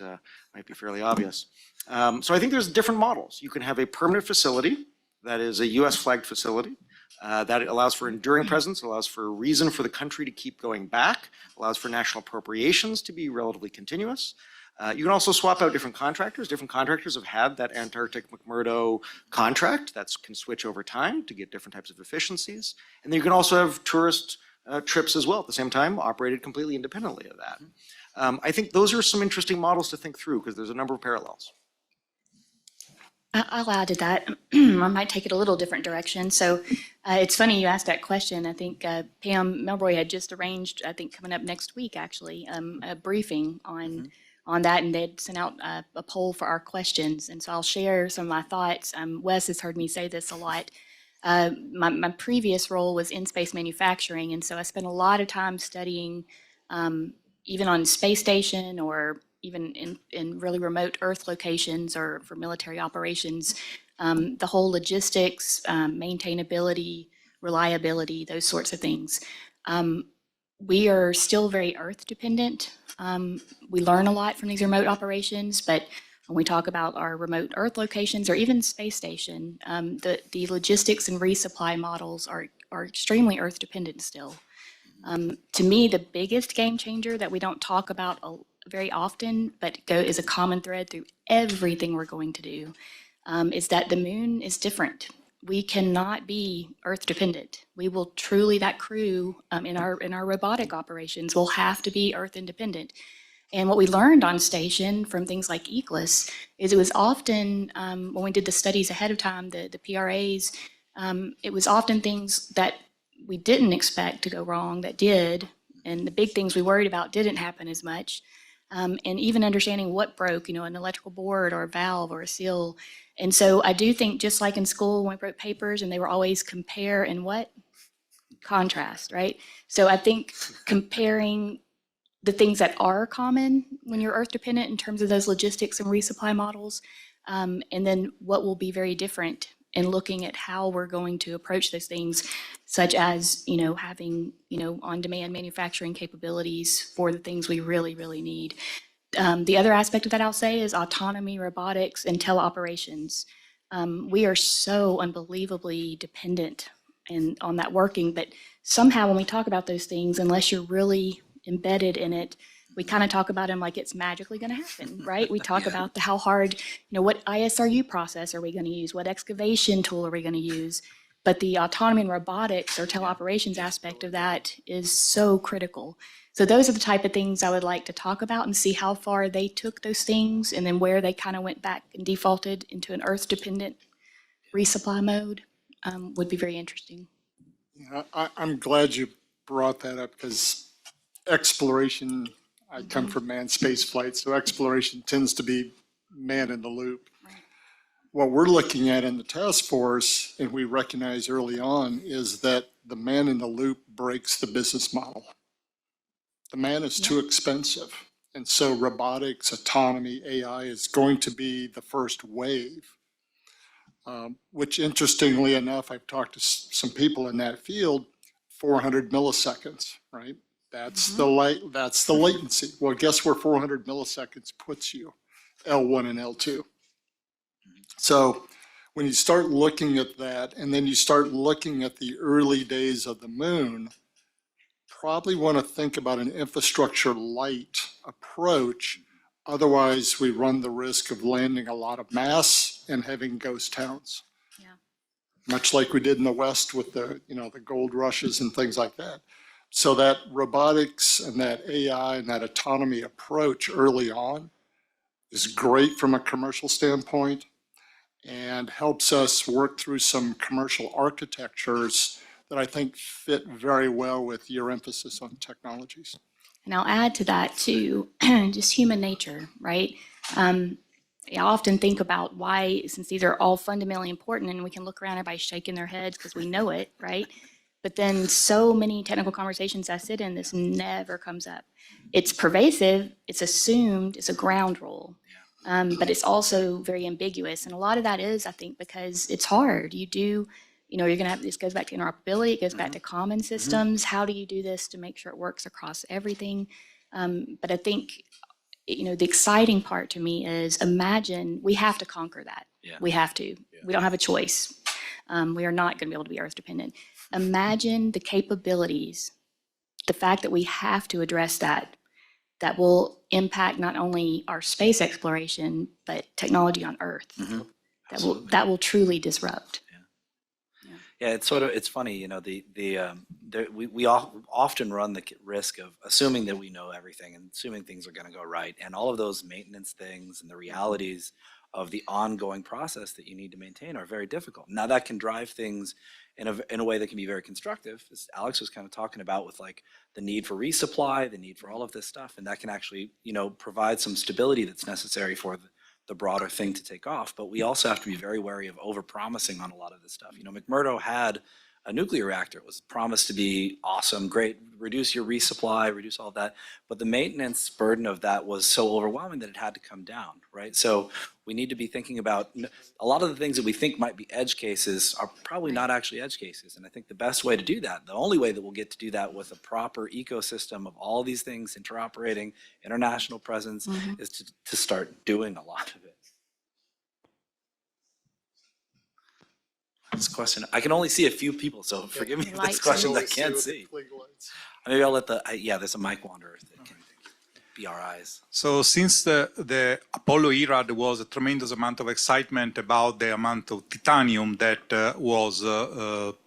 Speaker 4: be fairly obvious. So I think there's different models. You can have a permanent facility that is a US flagged facility that allows for enduring presence, allows for a reason for the country to keep going back, allows for national appropriations to be relatively continuous. You can also swap out different contractors. Different contractors have had that Antarctic McMurdo contract that can switch over time to get different types of efficiencies. And then you can also have tourist trips as well at the same time, operated completely independently of that. I think those are some interesting models to think through because there's a number of parallels.
Speaker 2: I'll add to that. I might take it a little different direction. So it's funny you asked that question. I think Pam Melroy had just arranged, I think coming up next week actually, a briefing on that, and they'd sent out a poll for our questions. And so I'll share some of my thoughts. Wes has heard me say this a lot. My previous role was in space manufacturing, and so I spent a lot of time studying, even on space station or even in really remote Earth locations or for military operations, the whole logistics, maintainability, reliability, those sorts of things. We are still very Earth dependent. We learn a lot from these remote operations, but when we talk about our remote Earth locations or even space station, the logistics and resupply models are extremely Earth dependent still. To me, the biggest game changer that we don't talk about very often, but is a common thread through everything we're going to do, is that the moon is different. We cannot be Earth dependent. We will truly, that crew in our robotic operations will have to be Earth independent. And what we learned on station from things like ECLIS is it was often, when we did the studies ahead of time, the PRAs, it was often things that we didn't expect to go wrong that did, and the big things we worried about didn't happen as much. And even understanding what broke, an electrical board or a valve or a seal. And so I do think just like in school when we wrote papers and they were always compare and what? Contrast, right? So I think comparing the things that are common when you're Earth dependent in terms of those logistics and resupply models, and then what will be very different in looking at how we're going to approach those things, such as, having, on-demand manufacturing capabilities for the things we really, really need. The other aspect of that I'll say is autonomy, robotics, and teleoperations. We are so unbelievably dependent on that working, but somehow when we talk about those things, unless you're really embedded in it, we kind of talk about them like it's magically going to happen, right? We talk about how hard, what ISRU process are we going to use? What excavation tool are we going to use? But the autonomy and robotics or teleoperations aspect of that is so critical. So those are the type of things I would like to talk about and see how far they took those things and then where they kind of went back and defaulted into an Earth-dependent resupply mode would be very interesting.
Speaker 5: I'm glad you brought that up because exploration, I come from manned space flight, so exploration tends to be man in the loop.
Speaker 2: Right.
Speaker 5: What we're looking at in the task force, and we recognize early on, is that the man in the loop breaks the business model. The man is too expensive. And so robotics, autonomy, AI is going to be the first wave, which interestingly enough, I've talked to some people in that field, 400 milliseconds, right? That's the latency. Well, guess where 400 milliseconds puts you? L1 and L2. So when you start looking at that, and then you start looking at the early days of the moon, probably want to think about an infrastructure light approach. Otherwise, we run the risk of landing a lot of mass and having ghost towns.
Speaker 2: Yeah.
Speaker 5: Much like we did in the West with the gold rushes and things like that. So that robotics and that AI and that autonomy approach early on is great from a commercial standpoint and helps us work through some commercial architectures that I think fit very well with your emphasis on technologies.
Speaker 2: And I'll add to that too, just human nature, right? I often think about why, since these are all fundamentally important and we can look around, everybody's shaking their heads because we know it, right? But then so many technical conversations I sit in, this never comes up. It's pervasive, it's assumed, it's a ground rule, but it's also very ambiguous. And a lot of that is, I think, because it's hard. You do you know, you're going to have, this goes back to interoperability, it goes back to common systems. How do you do this to make sure it works across everything? But I think, you know, the exciting part to me is imagine we have to conquer that.
Speaker 3: Yeah.
Speaker 2: We have to. We don't have a choice. We are not going to be able to be Earth dependent. Imagine the capabilities, the fact that we have to address that, that will impact not only our space exploration, but technology on Earth. That will truly disrupt.
Speaker 3: Yeah, it's funny, you know, we all often run the risk of assuming that we know everything and assuming things are going to go right, and all of those maintenance things and the realities of the ongoing process that you need to maintain are very difficult. Now that can drive things in a way that can be very constructive, as Alex was kind of talking about, with like the need for resupply, the need for all of this stuff, and that can actually, you know, provide some stability that's necessary for the broader thing to take off. But we also have to be very wary of over-promising on a lot of this stuff. You know, McMurdo had a nuclear reactor. It was promised to be awesome, great, reduce your resupply, reduce all of that. But the maintenance burden of that was so overwhelming that it had to come down, right? So we need to be thinking about a lot of the things that we think might be edge cases are probably not actually edge cases. And I think the best way to do that, the only way that we'll get to do that with a proper ecosystem of all these things interoperating, international presence, is to start doing a lot of it. This question, I can only see a few people, so forgive me if this
Speaker 2: Lights.
Speaker 3: question I
Speaker 5: Only
Speaker 3: can't
Speaker 5: with
Speaker 3: see.
Speaker 5: flag lights.
Speaker 3: Maybe I'll let there's a mic wanderer that can be our eyes.
Speaker 7: So since the Apollo era, there was a tremendous amount of excitement about the amount of titanium that was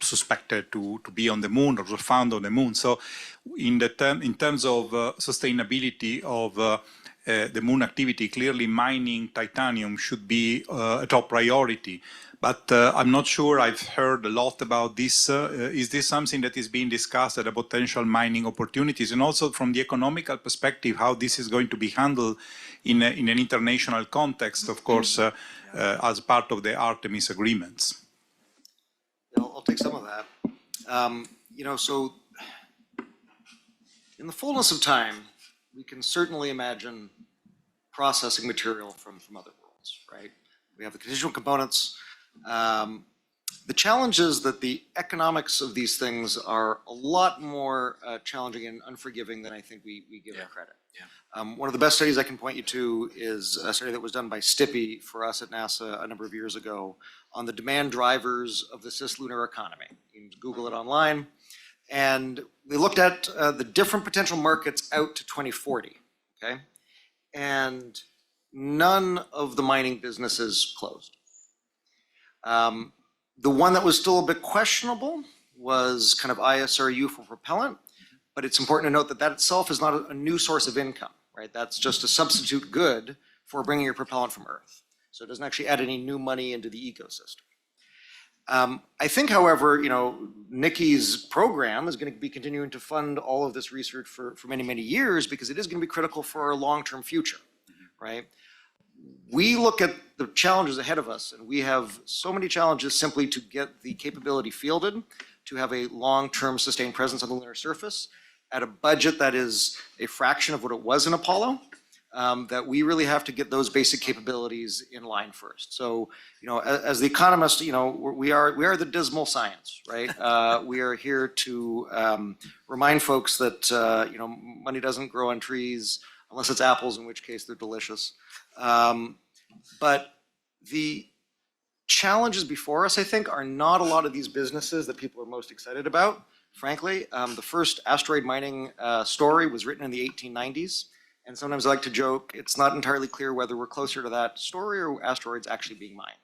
Speaker 7: suspected to be on the moon or was found on the moon. So in terms of sustainability of the moon activity, clearly mining titanium should be a top priority. But I'm not sure I've heard a lot about this. Is this something that is being discussed at the potential mining opportunities? And also from the economical perspective, how this is going to be handled in an international context, of course, as part of the Artemis agreements?
Speaker 4: I'll take some of that. You know, so in the fullness of time, we can certainly imagine processing material from other worlds, right? We have the constituent components. The challenge is that the economics of these things are a lot more challenging and unforgiving than I think we give it credit. One of the best studies I can point you to is a study that was done by Stippy for us at NASA a number of years ago on the demand drivers of the cislunar economy. You can Google it online. And they looked at the different potential markets out to 2040, okay? And none of the mining businesses closed. The one that was still a bit questionable was kind of ISRU for propellant, but it's important to note that that itself is not a new source of income, right? That's just a substitute good for bringing your propellant from Earth. So it doesn't actually add any new money into the ecosystem. I think, however, you know, Nikki's program is going to be continuing to fund all of this research for many, many years because it is going to be critical for our long-term future, right? We look at the challenges ahead of us, and we have so many challenges simply to get the capability fielded, to have a long-term sustained presence on the lunar surface at a budget that is a fraction of what it was in Apollo, that we really have to get those basic capabilities in line first. So, you know, as the economist, you know, we are the dismal science, right? We are here to remind folks that, you know, money doesn't grow on trees unless it's apples, in which case they're delicious. But the challenges before us, I think, are not a lot of these businesses that people are most excited about, frankly. The first asteroid mining story was written in the 1890s. And sometimes I like to joke, it's not entirely clear whether we're closer to that story or asteroids actually being mined,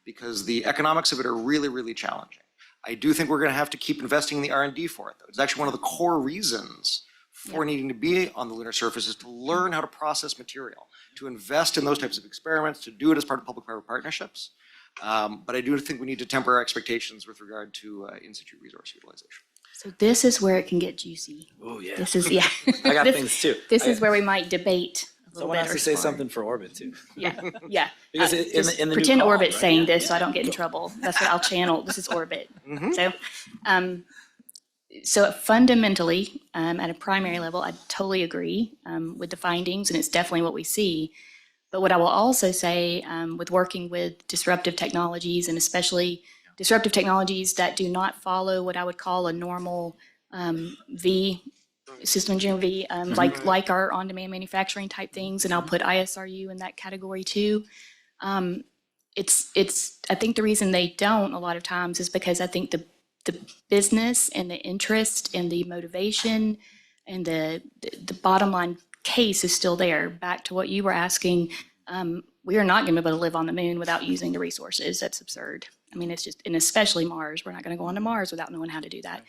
Speaker 4: because the economics of it are really, really challenging. I do think we're going to have to keep investing in the R&D for it, though. It's actually one of the core reasons for needing to be on the lunar surface is to learn how to process material, to invest in those types of experiments, to do it as part of public-private partnerships. But I do think we need to temper our expectations with regard to in-situ resource utilization.
Speaker 2: So this is where it can get juicy.
Speaker 3: Oh, yeah.
Speaker 2: This is, yeah.
Speaker 3: I got things too.
Speaker 2: This is where we might debate a little
Speaker 3: Someone
Speaker 2: bit.
Speaker 3: has to say something for orbit too.
Speaker 2: Yeah, yeah.
Speaker 3: Because
Speaker 2: Just
Speaker 3: in the new
Speaker 2: pretend
Speaker 3: call,
Speaker 2: Orbit's
Speaker 3: right?
Speaker 2: saying
Speaker 3: Yeah,
Speaker 2: this so I
Speaker 3: yeah.
Speaker 2: don't get in trouble. That's what I'll channel. This is Orbit.
Speaker 4: Mhm.
Speaker 2: So fundamentally, at a primary level, I totally agree with the findings, and it's definitely what we see. But what I will also say with working with disruptive technologies, and especially disruptive technologies that do not follow what I would call a normal V, system engineering V, like our on-demand manufacturing type things, and I'll put ISRU in that category too. I think the reason they don't a lot of times is because I think the business and the interest and the motivation and the bottom line case is still there. Back to what you were asking, we are not going to be able to live on the moon without using the resources. That's absurd. I mean, it's just, and especially Mars, we're not going to go onto Mars without knowing how to do that.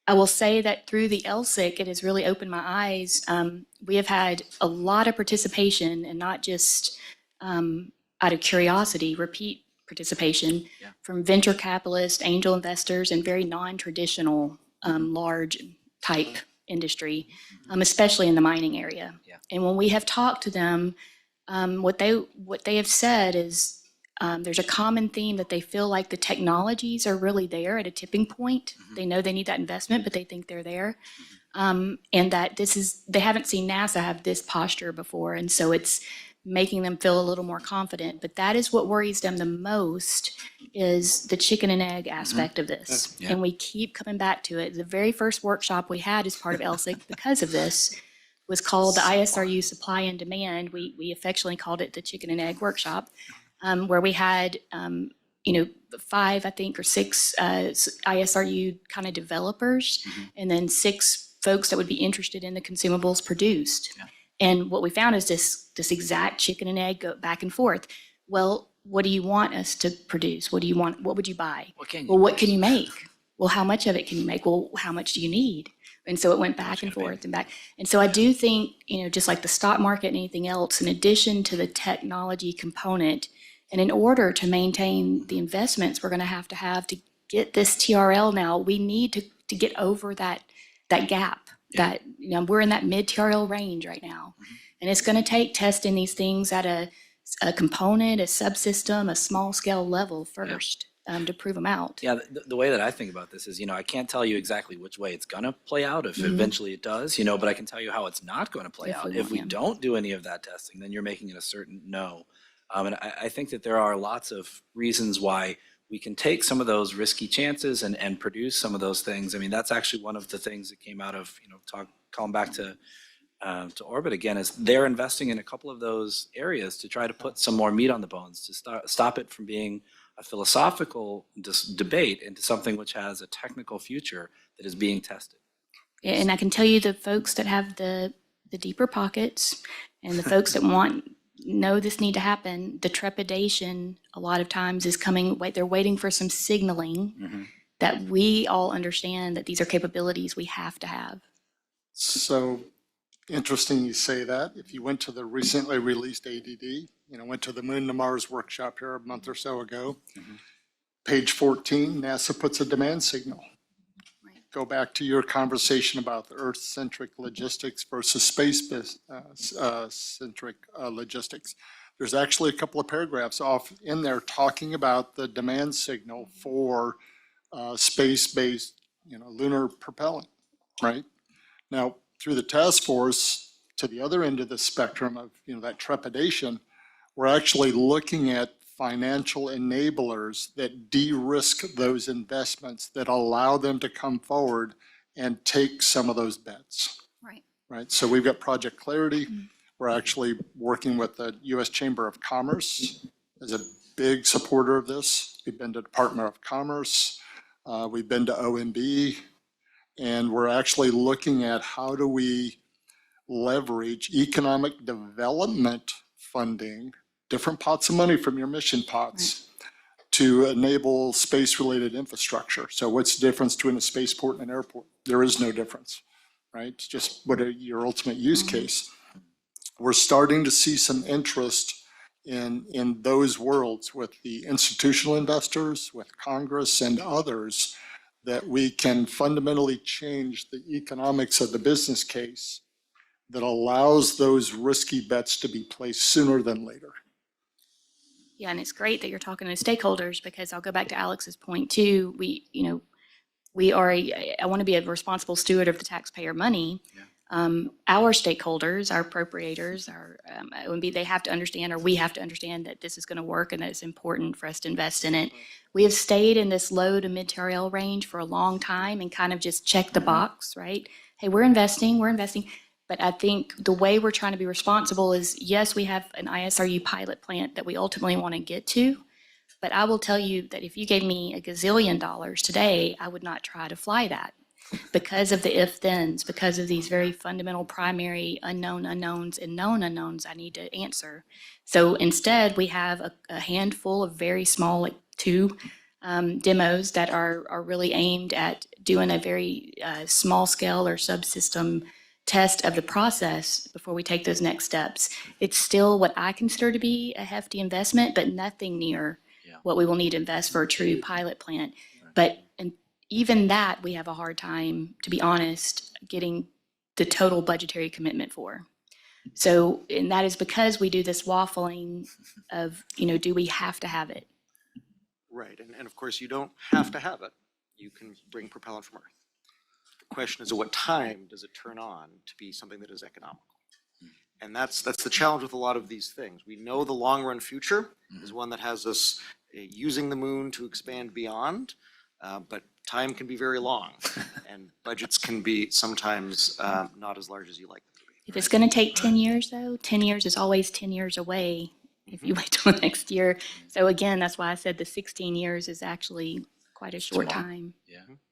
Speaker 2: I will say that through the LSIC, it has really opened my eyes. We have had a lot of participation, and not just out of curiosity, repeat participation from venture capitalists, angel investors, and very non-traditional large type industry, especially in the mining area.
Speaker 3: Yeah.
Speaker 2: And when we have talked to them, what they have said is there's a common theme that they feel like the technologies are really there at a tipping point. They know they need that investment, but they think they're there. And that they haven't seen NASA have this posture before. And so it's making them feel a little more confident. But that is what worries them the most, is the chicken and egg aspect of this.
Speaker 3: Yeah.
Speaker 2: And we keep coming back to it. The very first workshop we had as part of LSIC because of this was called the ISRU Supply and Demand. We affectionately called it the Chicken and Egg Workshop, where we had 5, I think, or 6 ISRU kind of developers, and then 6 folks that would be interested in the consumables produced.
Speaker 3: Yeah.
Speaker 2: And what we found is this exact chicken and egg go back and forth. Well, what do you want us to produce? What do you want? What would you buy?
Speaker 3: What can you
Speaker 2: Well, what can you make? Well, how much of it can you make? Well, how much do you need? And so it went back and forth and back. And so I do think, just like the stock market and anything else, in addition to the technology component, and in order to maintain the investments we're going to have to get this TRL now, we need to get over that gap. That we're in that mid TRL range right now. And it's going to take testing these things at a component, a subsystem, a small scale level first to prove them out.
Speaker 3: Yeah, the way that I think about this is, I can't tell you exactly which way it's going to play out if eventually it does, but I can tell you how it's not going to play out.
Speaker 2: Definitely
Speaker 3: If we
Speaker 2: won't,
Speaker 3: don't do any of that testing, then you're making it a certain no. And I think that there are lots of reasons why we can take some of those risky chances and produce some of those things. I mean, that's actually one of the things that came out of, calling back to Orbit again, is they're investing in a couple of those areas to try to put some more meat on the bones, to stop it from being a philosophical debate into something which has a technical future that is being tested.
Speaker 2: And I can tell you, the folks that have the deeper pockets and the folks that know this need to happen, the trepidation a lot of times is coming, they're waiting for some signaling that we all understand that these are capabilities we have to have.
Speaker 5: So interesting you say that. If you went to the recently released ADD, went to the Moon to Mars workshop here a month or so ago, page 14, NASA puts a demand signal.
Speaker 2: Right.
Speaker 5: Go back to your conversation about the Earth-centric logistics versus space-centric logistics. There's actually a couple of paragraphs off in there talking about the demand signal for space-based, lunar propellant, right? Now, through the task force, to the other end of the spectrum of, that trepidation, we're actually looking at financial enablers that de-risk those investments, that allow them to come forward and take some of those bets. Right. So we've got Project Clarity. We're actually working with the U.S. Chamber of Commerce as a big supporter of this. We've been to Department of Commerce. We've been to OMB. And we're actually looking at how do we leverage economic development funding, different pots of money from your mission pots, to enable space-related infrastructure. So what's the difference between a spaceport and an airport? There is no difference, right? It's just what your ultimate use case. We're starting to see some interest in those worlds with the institutional investors, with Congress and others, that we can fundamentally change the economics of the business case that allows those risky bets to be placed sooner than later.
Speaker 2: Yeah, and it's great that you're talking to stakeholders, because I'll go back to Alex's point too. I want to be a responsible steward of the taxpayer money. Our stakeholders, our appropriators, they have to understand, or we have to understand that this is going to work and that it's important for us to invest in it. We have stayed in this low to mid TRL range for a long time and kind of just checked the box, right? Hey, we're investing. But I think the way we're trying to be responsible is, yes, we have an ISRU pilot plant that we ultimately want to get to. But I will tell you that if you gave me $1 gazillion today, I would not try to fly that because of the if-thens, because of these very fundamental primary unknown unknowns and known unknowns I need to answer. So instead, we have a handful of very small, like 2 demos that are really aimed at doing a very small scale or subsystem test of the process before we take those next steps. It's still what I consider to be a hefty investment, but nothing near what we will need to invest for a true pilot plant. But even that, we have a hard time, to be honest, getting the total budgetary commitment for. So, and that is because we do this waffling of, do we have to have it?
Speaker 4: Right, and of course, you don't have to have it. You can bring propellant from Earth. The question is, at what time does it turn on to be something that is economical? And that's the challenge with a lot of these things. We know the long-run future is one that has us using the moon to expand beyond, but time can be very long, and budgets can be sometimes not as large as you like them to be.
Speaker 2: If it's going to take 10 years, though, 10 years is always 10 years away if you wait till next year. So again, that's why I said the 16 years is actually quite a short time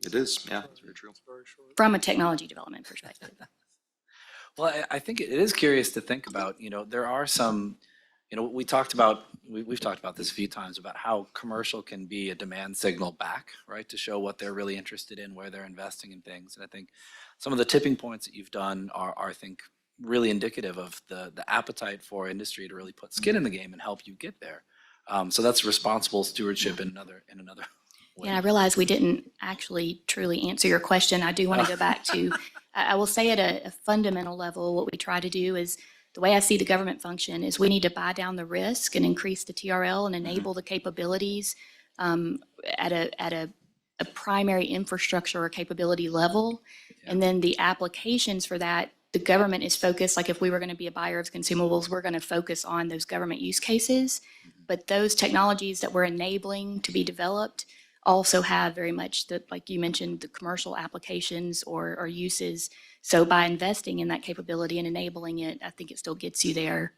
Speaker 4: It is, yeah, it's very true.
Speaker 2: from a technology development perspective.
Speaker 3: Well, I think it is curious to think about, there are some, we've talked about this a few times about how commercial can be a demand signal back, right? To show what they're really interested in, where they're investing in things. And I think some of the tipping points that you've done are I think, really indicative of the appetite for industry to really put skin in the game and help you get there. So that's responsible stewardship in another way.
Speaker 2: Yeah, I realize we didn't actually truly answer your question. I do want to go back to, I will say at a fundamental level, what we try to do is, the way I see the government function is we need to buy down the risk and increase the TRL and enable the capabilities at a primary infrastructure or capability level. And then the applications for that, the government is focused, like if we were going to be a buyer of consumables, we're going to focus on those government use cases. But those technologies that we're enabling to be developed also have very much like you mentioned, the commercial applications or uses. So by investing in that capability and enabling it, I think it still gets you there.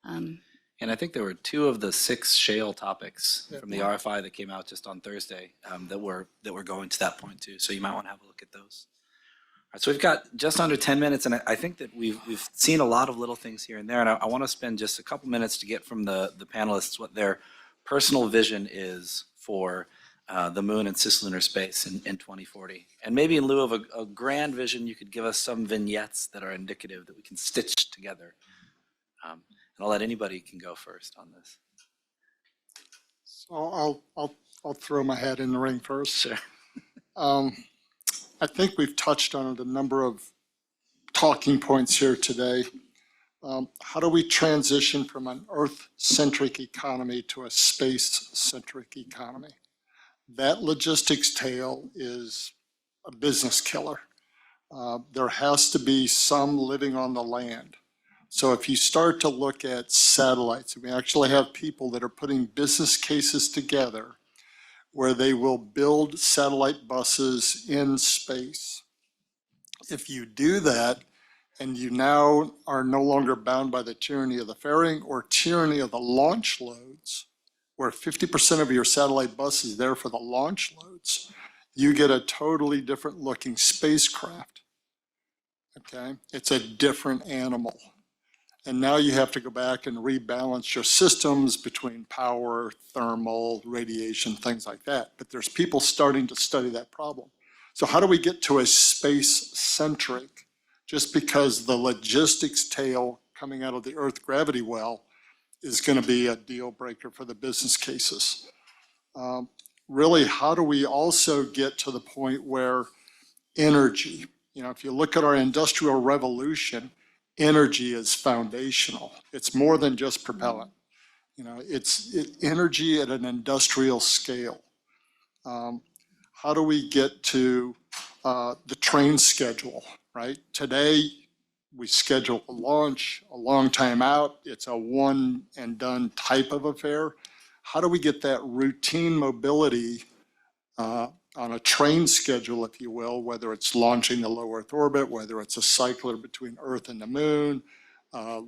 Speaker 3: And I think there were 2 of the 6 shale topics from the RFI that came out just on Thursday that were going to that point too. So you might want to have a look at those. All right, so we've got just under 10 minutes, and I think that we've seen a lot of little things here and there. And I want to spend just a couple minutes to get from the panelists what their personal vision is for the moon and cislunar space in 2040. And maybe in lieu of a grand vision, you could give us some vignettes that are indicative that we can stitch together. And I'll let anybody can go first on this.
Speaker 5: So I'll throw my hat in the ring first.
Speaker 3: Sure.
Speaker 5: I think we've touched on it, a number of talking points here today. How do we transition from an Earth-centric economy to a space-centric economy? That logistics tail is a business killer. There has to be some living on the land. So if you start to look at satellites, we actually have people that are putting business cases together where they will build satellite buses in space. If you do that, and you now are no longer bound by the tyranny of the fairing or tyranny of the launch loads, where 50% of your satellite bus is there for the launch loads, you get a totally different looking spacecraft, okay? It's a different animal. And now you have to go back and rebalance your systems between power, thermal, radiation, things like that. But there's people starting to study that problem. So how do we get to a space-centric? Just because the logistics tail coming out of the Earth gravity well is going to be a deal breaker for the business cases. Really, how do we also get to the point where energy, if you look at our industrial revolution, energy is foundational. It's more than just propellant. It's energy at an industrial scale. How do we get to the train schedule, right? Today, we schedule a launch a long time out. It's a one and done type of affair. How do we get that routine mobility on a train schedule, if you will, whether it's launching the low Earth orbit, whether it's a cycler between Earth and the moon,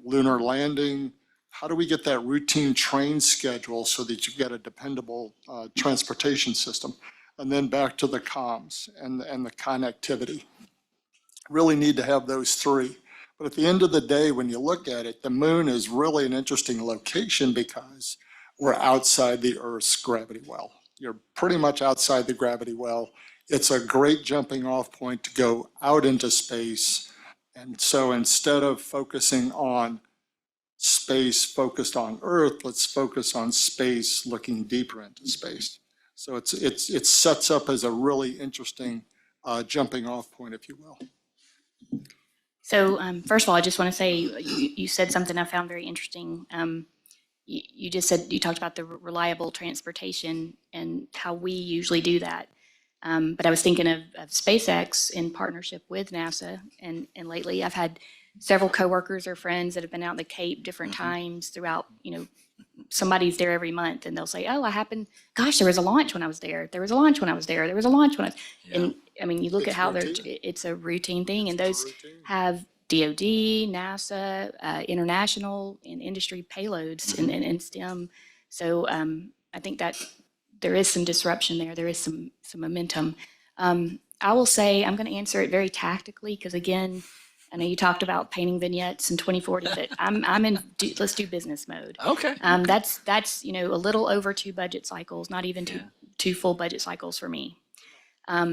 Speaker 5: lunar landing? How do we get that routine train schedule so that you get a dependable transportation system? And then back to the comms and the connectivity. Really need to have those three. But at the end of the day, when you look at it, the moon is really an interesting location because we're outside the Earth's gravity well. You're pretty much outside the gravity well. It's a great jumping off point to go out into space. And so instead of focusing on space focused on Earth, let's focus on space looking deeper into space. So it sets up as a really interesting jumping off point, if you will.
Speaker 2: So first of all, I just want to say you said something I found very interesting. You just said, you talked about the reliable transportation and how we usually do that. But I was thinking of SpaceX in partnership with NASA. And lately I've had several coworkers or friends that have been out in the Cape different times throughout, somebody's there every month and they'll say, oh, gosh, there was a launch when I was there. There was a launch when I was there. There was a launch when I was, and I mean, you look
Speaker 5: It's
Speaker 2: at how
Speaker 5: routine.
Speaker 2: it's a routine thing, and those
Speaker 5: routine.
Speaker 2: have DOD, NASA, international and industry payloads in STEM. So I think that there is some disruption there. There is some momentum. I will say, I'm going to answer it very tactically because again, I know you talked about painting vignettes in 2040, but I'm in let's do business mode.
Speaker 3: Okay.
Speaker 2: That's a little over 2 budget cycles, not even two full budget cycles for me.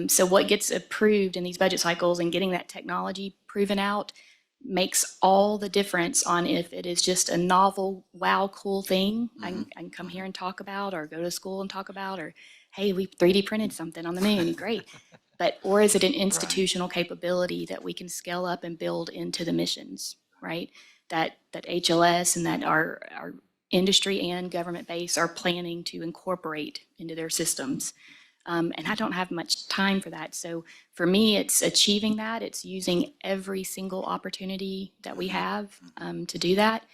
Speaker 2: So what gets approved in these budget cycles and getting that technology proven out makes all the difference on if it is just a novel, wow, cool thing I can come here and talk about, or go to school and talk about, or hey, we 3D printed something on the moon, great. Or is it an institutional capability that we can scale up and build into the missions, right? That HLS and that our industry and government base are planning to incorporate into their systems. And I don't have much time for that. So for me, it's achieving that. It's using every single opportunity that we have to do that.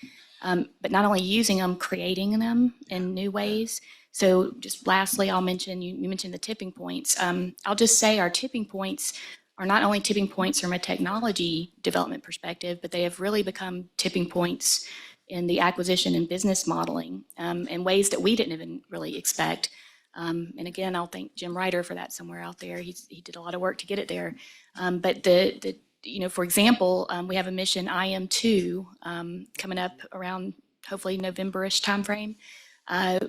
Speaker 2: But not only using them, creating them in new ways. So just lastly, I'll mention, you mentioned the tipping points. I'll just say our tipping points are not only tipping points from a technology development perspective, but they have really become tipping points in the acquisition and business modeling in ways that we didn't even really expect. And again, I'll thank Jim Ryder for that somewhere out there. He did a lot of work to get it there. But for example, we have a mission IM2 coming up around hopefully November-ish timeframe,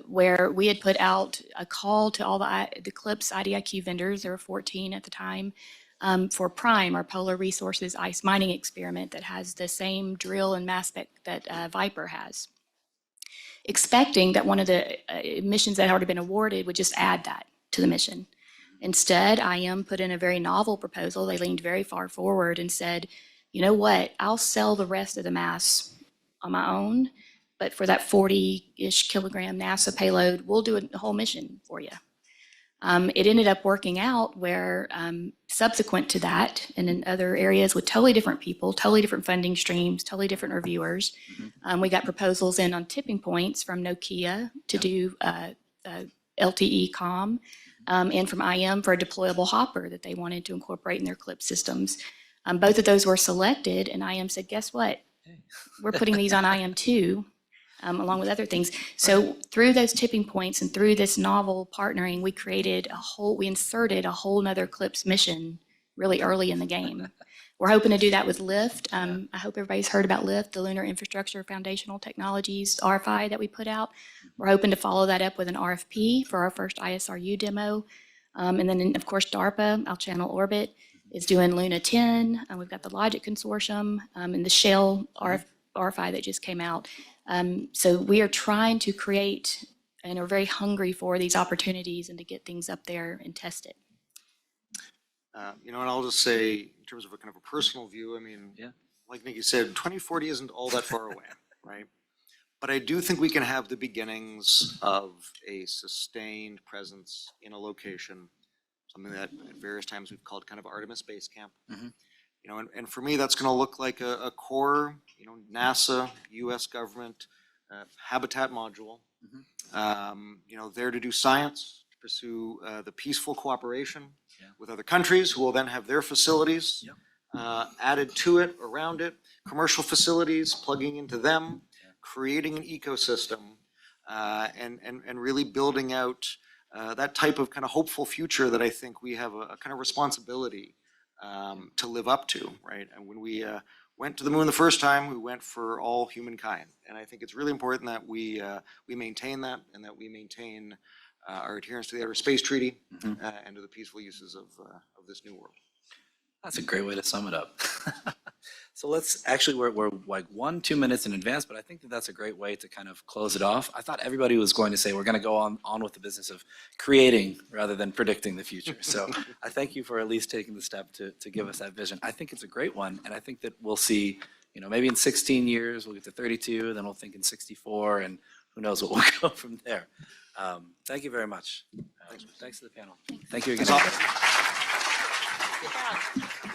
Speaker 2: where we had put out a call to all the CLIPS IDIQ vendors, there were 14 at the time, for PRIME, our Polar Resources Ice Mining Experiment that has the same drill and mass spec that Viper has. Expecting that one of the missions that had already been awarded would just add that to the mission. Instead, IM put in a very novel proposal. They leaned very far forward and said, you know what, I'll sell the rest of the mass on my own, but for that 40-ish kilogram NASA payload, we'll do a whole mission for you. It ended up working out where subsequent to that and in other areas with totally different people, totally different funding streams, totally different reviewers, we got proposals in on tipping points from Nokia to do LTE comm and from IM for a deployable hopper that they wanted to incorporate in their CLIP systems. Both of those were selected and IM said, guess what? We're putting these on IM2. Along with other things. So through those tipping points and through this novel partnering, we inserted a whole nother CLIPS mission really early in the game. We're hoping to do that with LIFT. I hope everybody's heard about LIFT, the Lunar Infrastructure Foundational Technologies RFI that we put out. We're hoping to follow that up with an RFP for our first ISRU demo. And then of course, DARPA, Our Channel Orbit, is doing Luna 10. We've got the Logic Consortium and the Shell RFI that just came out. So we are trying to create and are very hungry for these opportunities and to get things up there and test it.
Speaker 4: And I'll just say, in terms of a kind of a personal view, I mean, like Nikki said, 2040 isn't all that far away, right? But I do think we can have the beginnings of a sustained presence in a location, something that at various times we've called kind of Artemis Base Camp. And for me, that's going to look like a core, NASA, U.S. government, habitat module, there to do science, to pursue the peaceful cooperation with other countries who will then have their facilities added to it, around it, commercial facilities, plugging into them, creating an ecosystem, and really building out that type of kind of hopeful future that I think we have a kind of responsibility to live up to, right? And when we went to the moon the first time, we went for all humankind. And I think it's really important that we maintain that, and that we maintain our adherence to the Outer Space Treaty and to the peaceful uses of this new world.
Speaker 3: That's a great way to sum it up. So let's actually, we're like 1-2 minutes in advance, but I think that that's a great way to kind of close it off. I thought everybody was going to say we're going to go on with the business of creating rather than predicting the future. So I thank you for at least taking the step to give us that vision. I think it's a great one, and I think that we'll see, maybe in 16 years we'll get to 32, then we'll think in 64, and who knows what we'll go from there. Thank you very much. Thanks to the panel. Thank you again.
Speaker 6: Good job.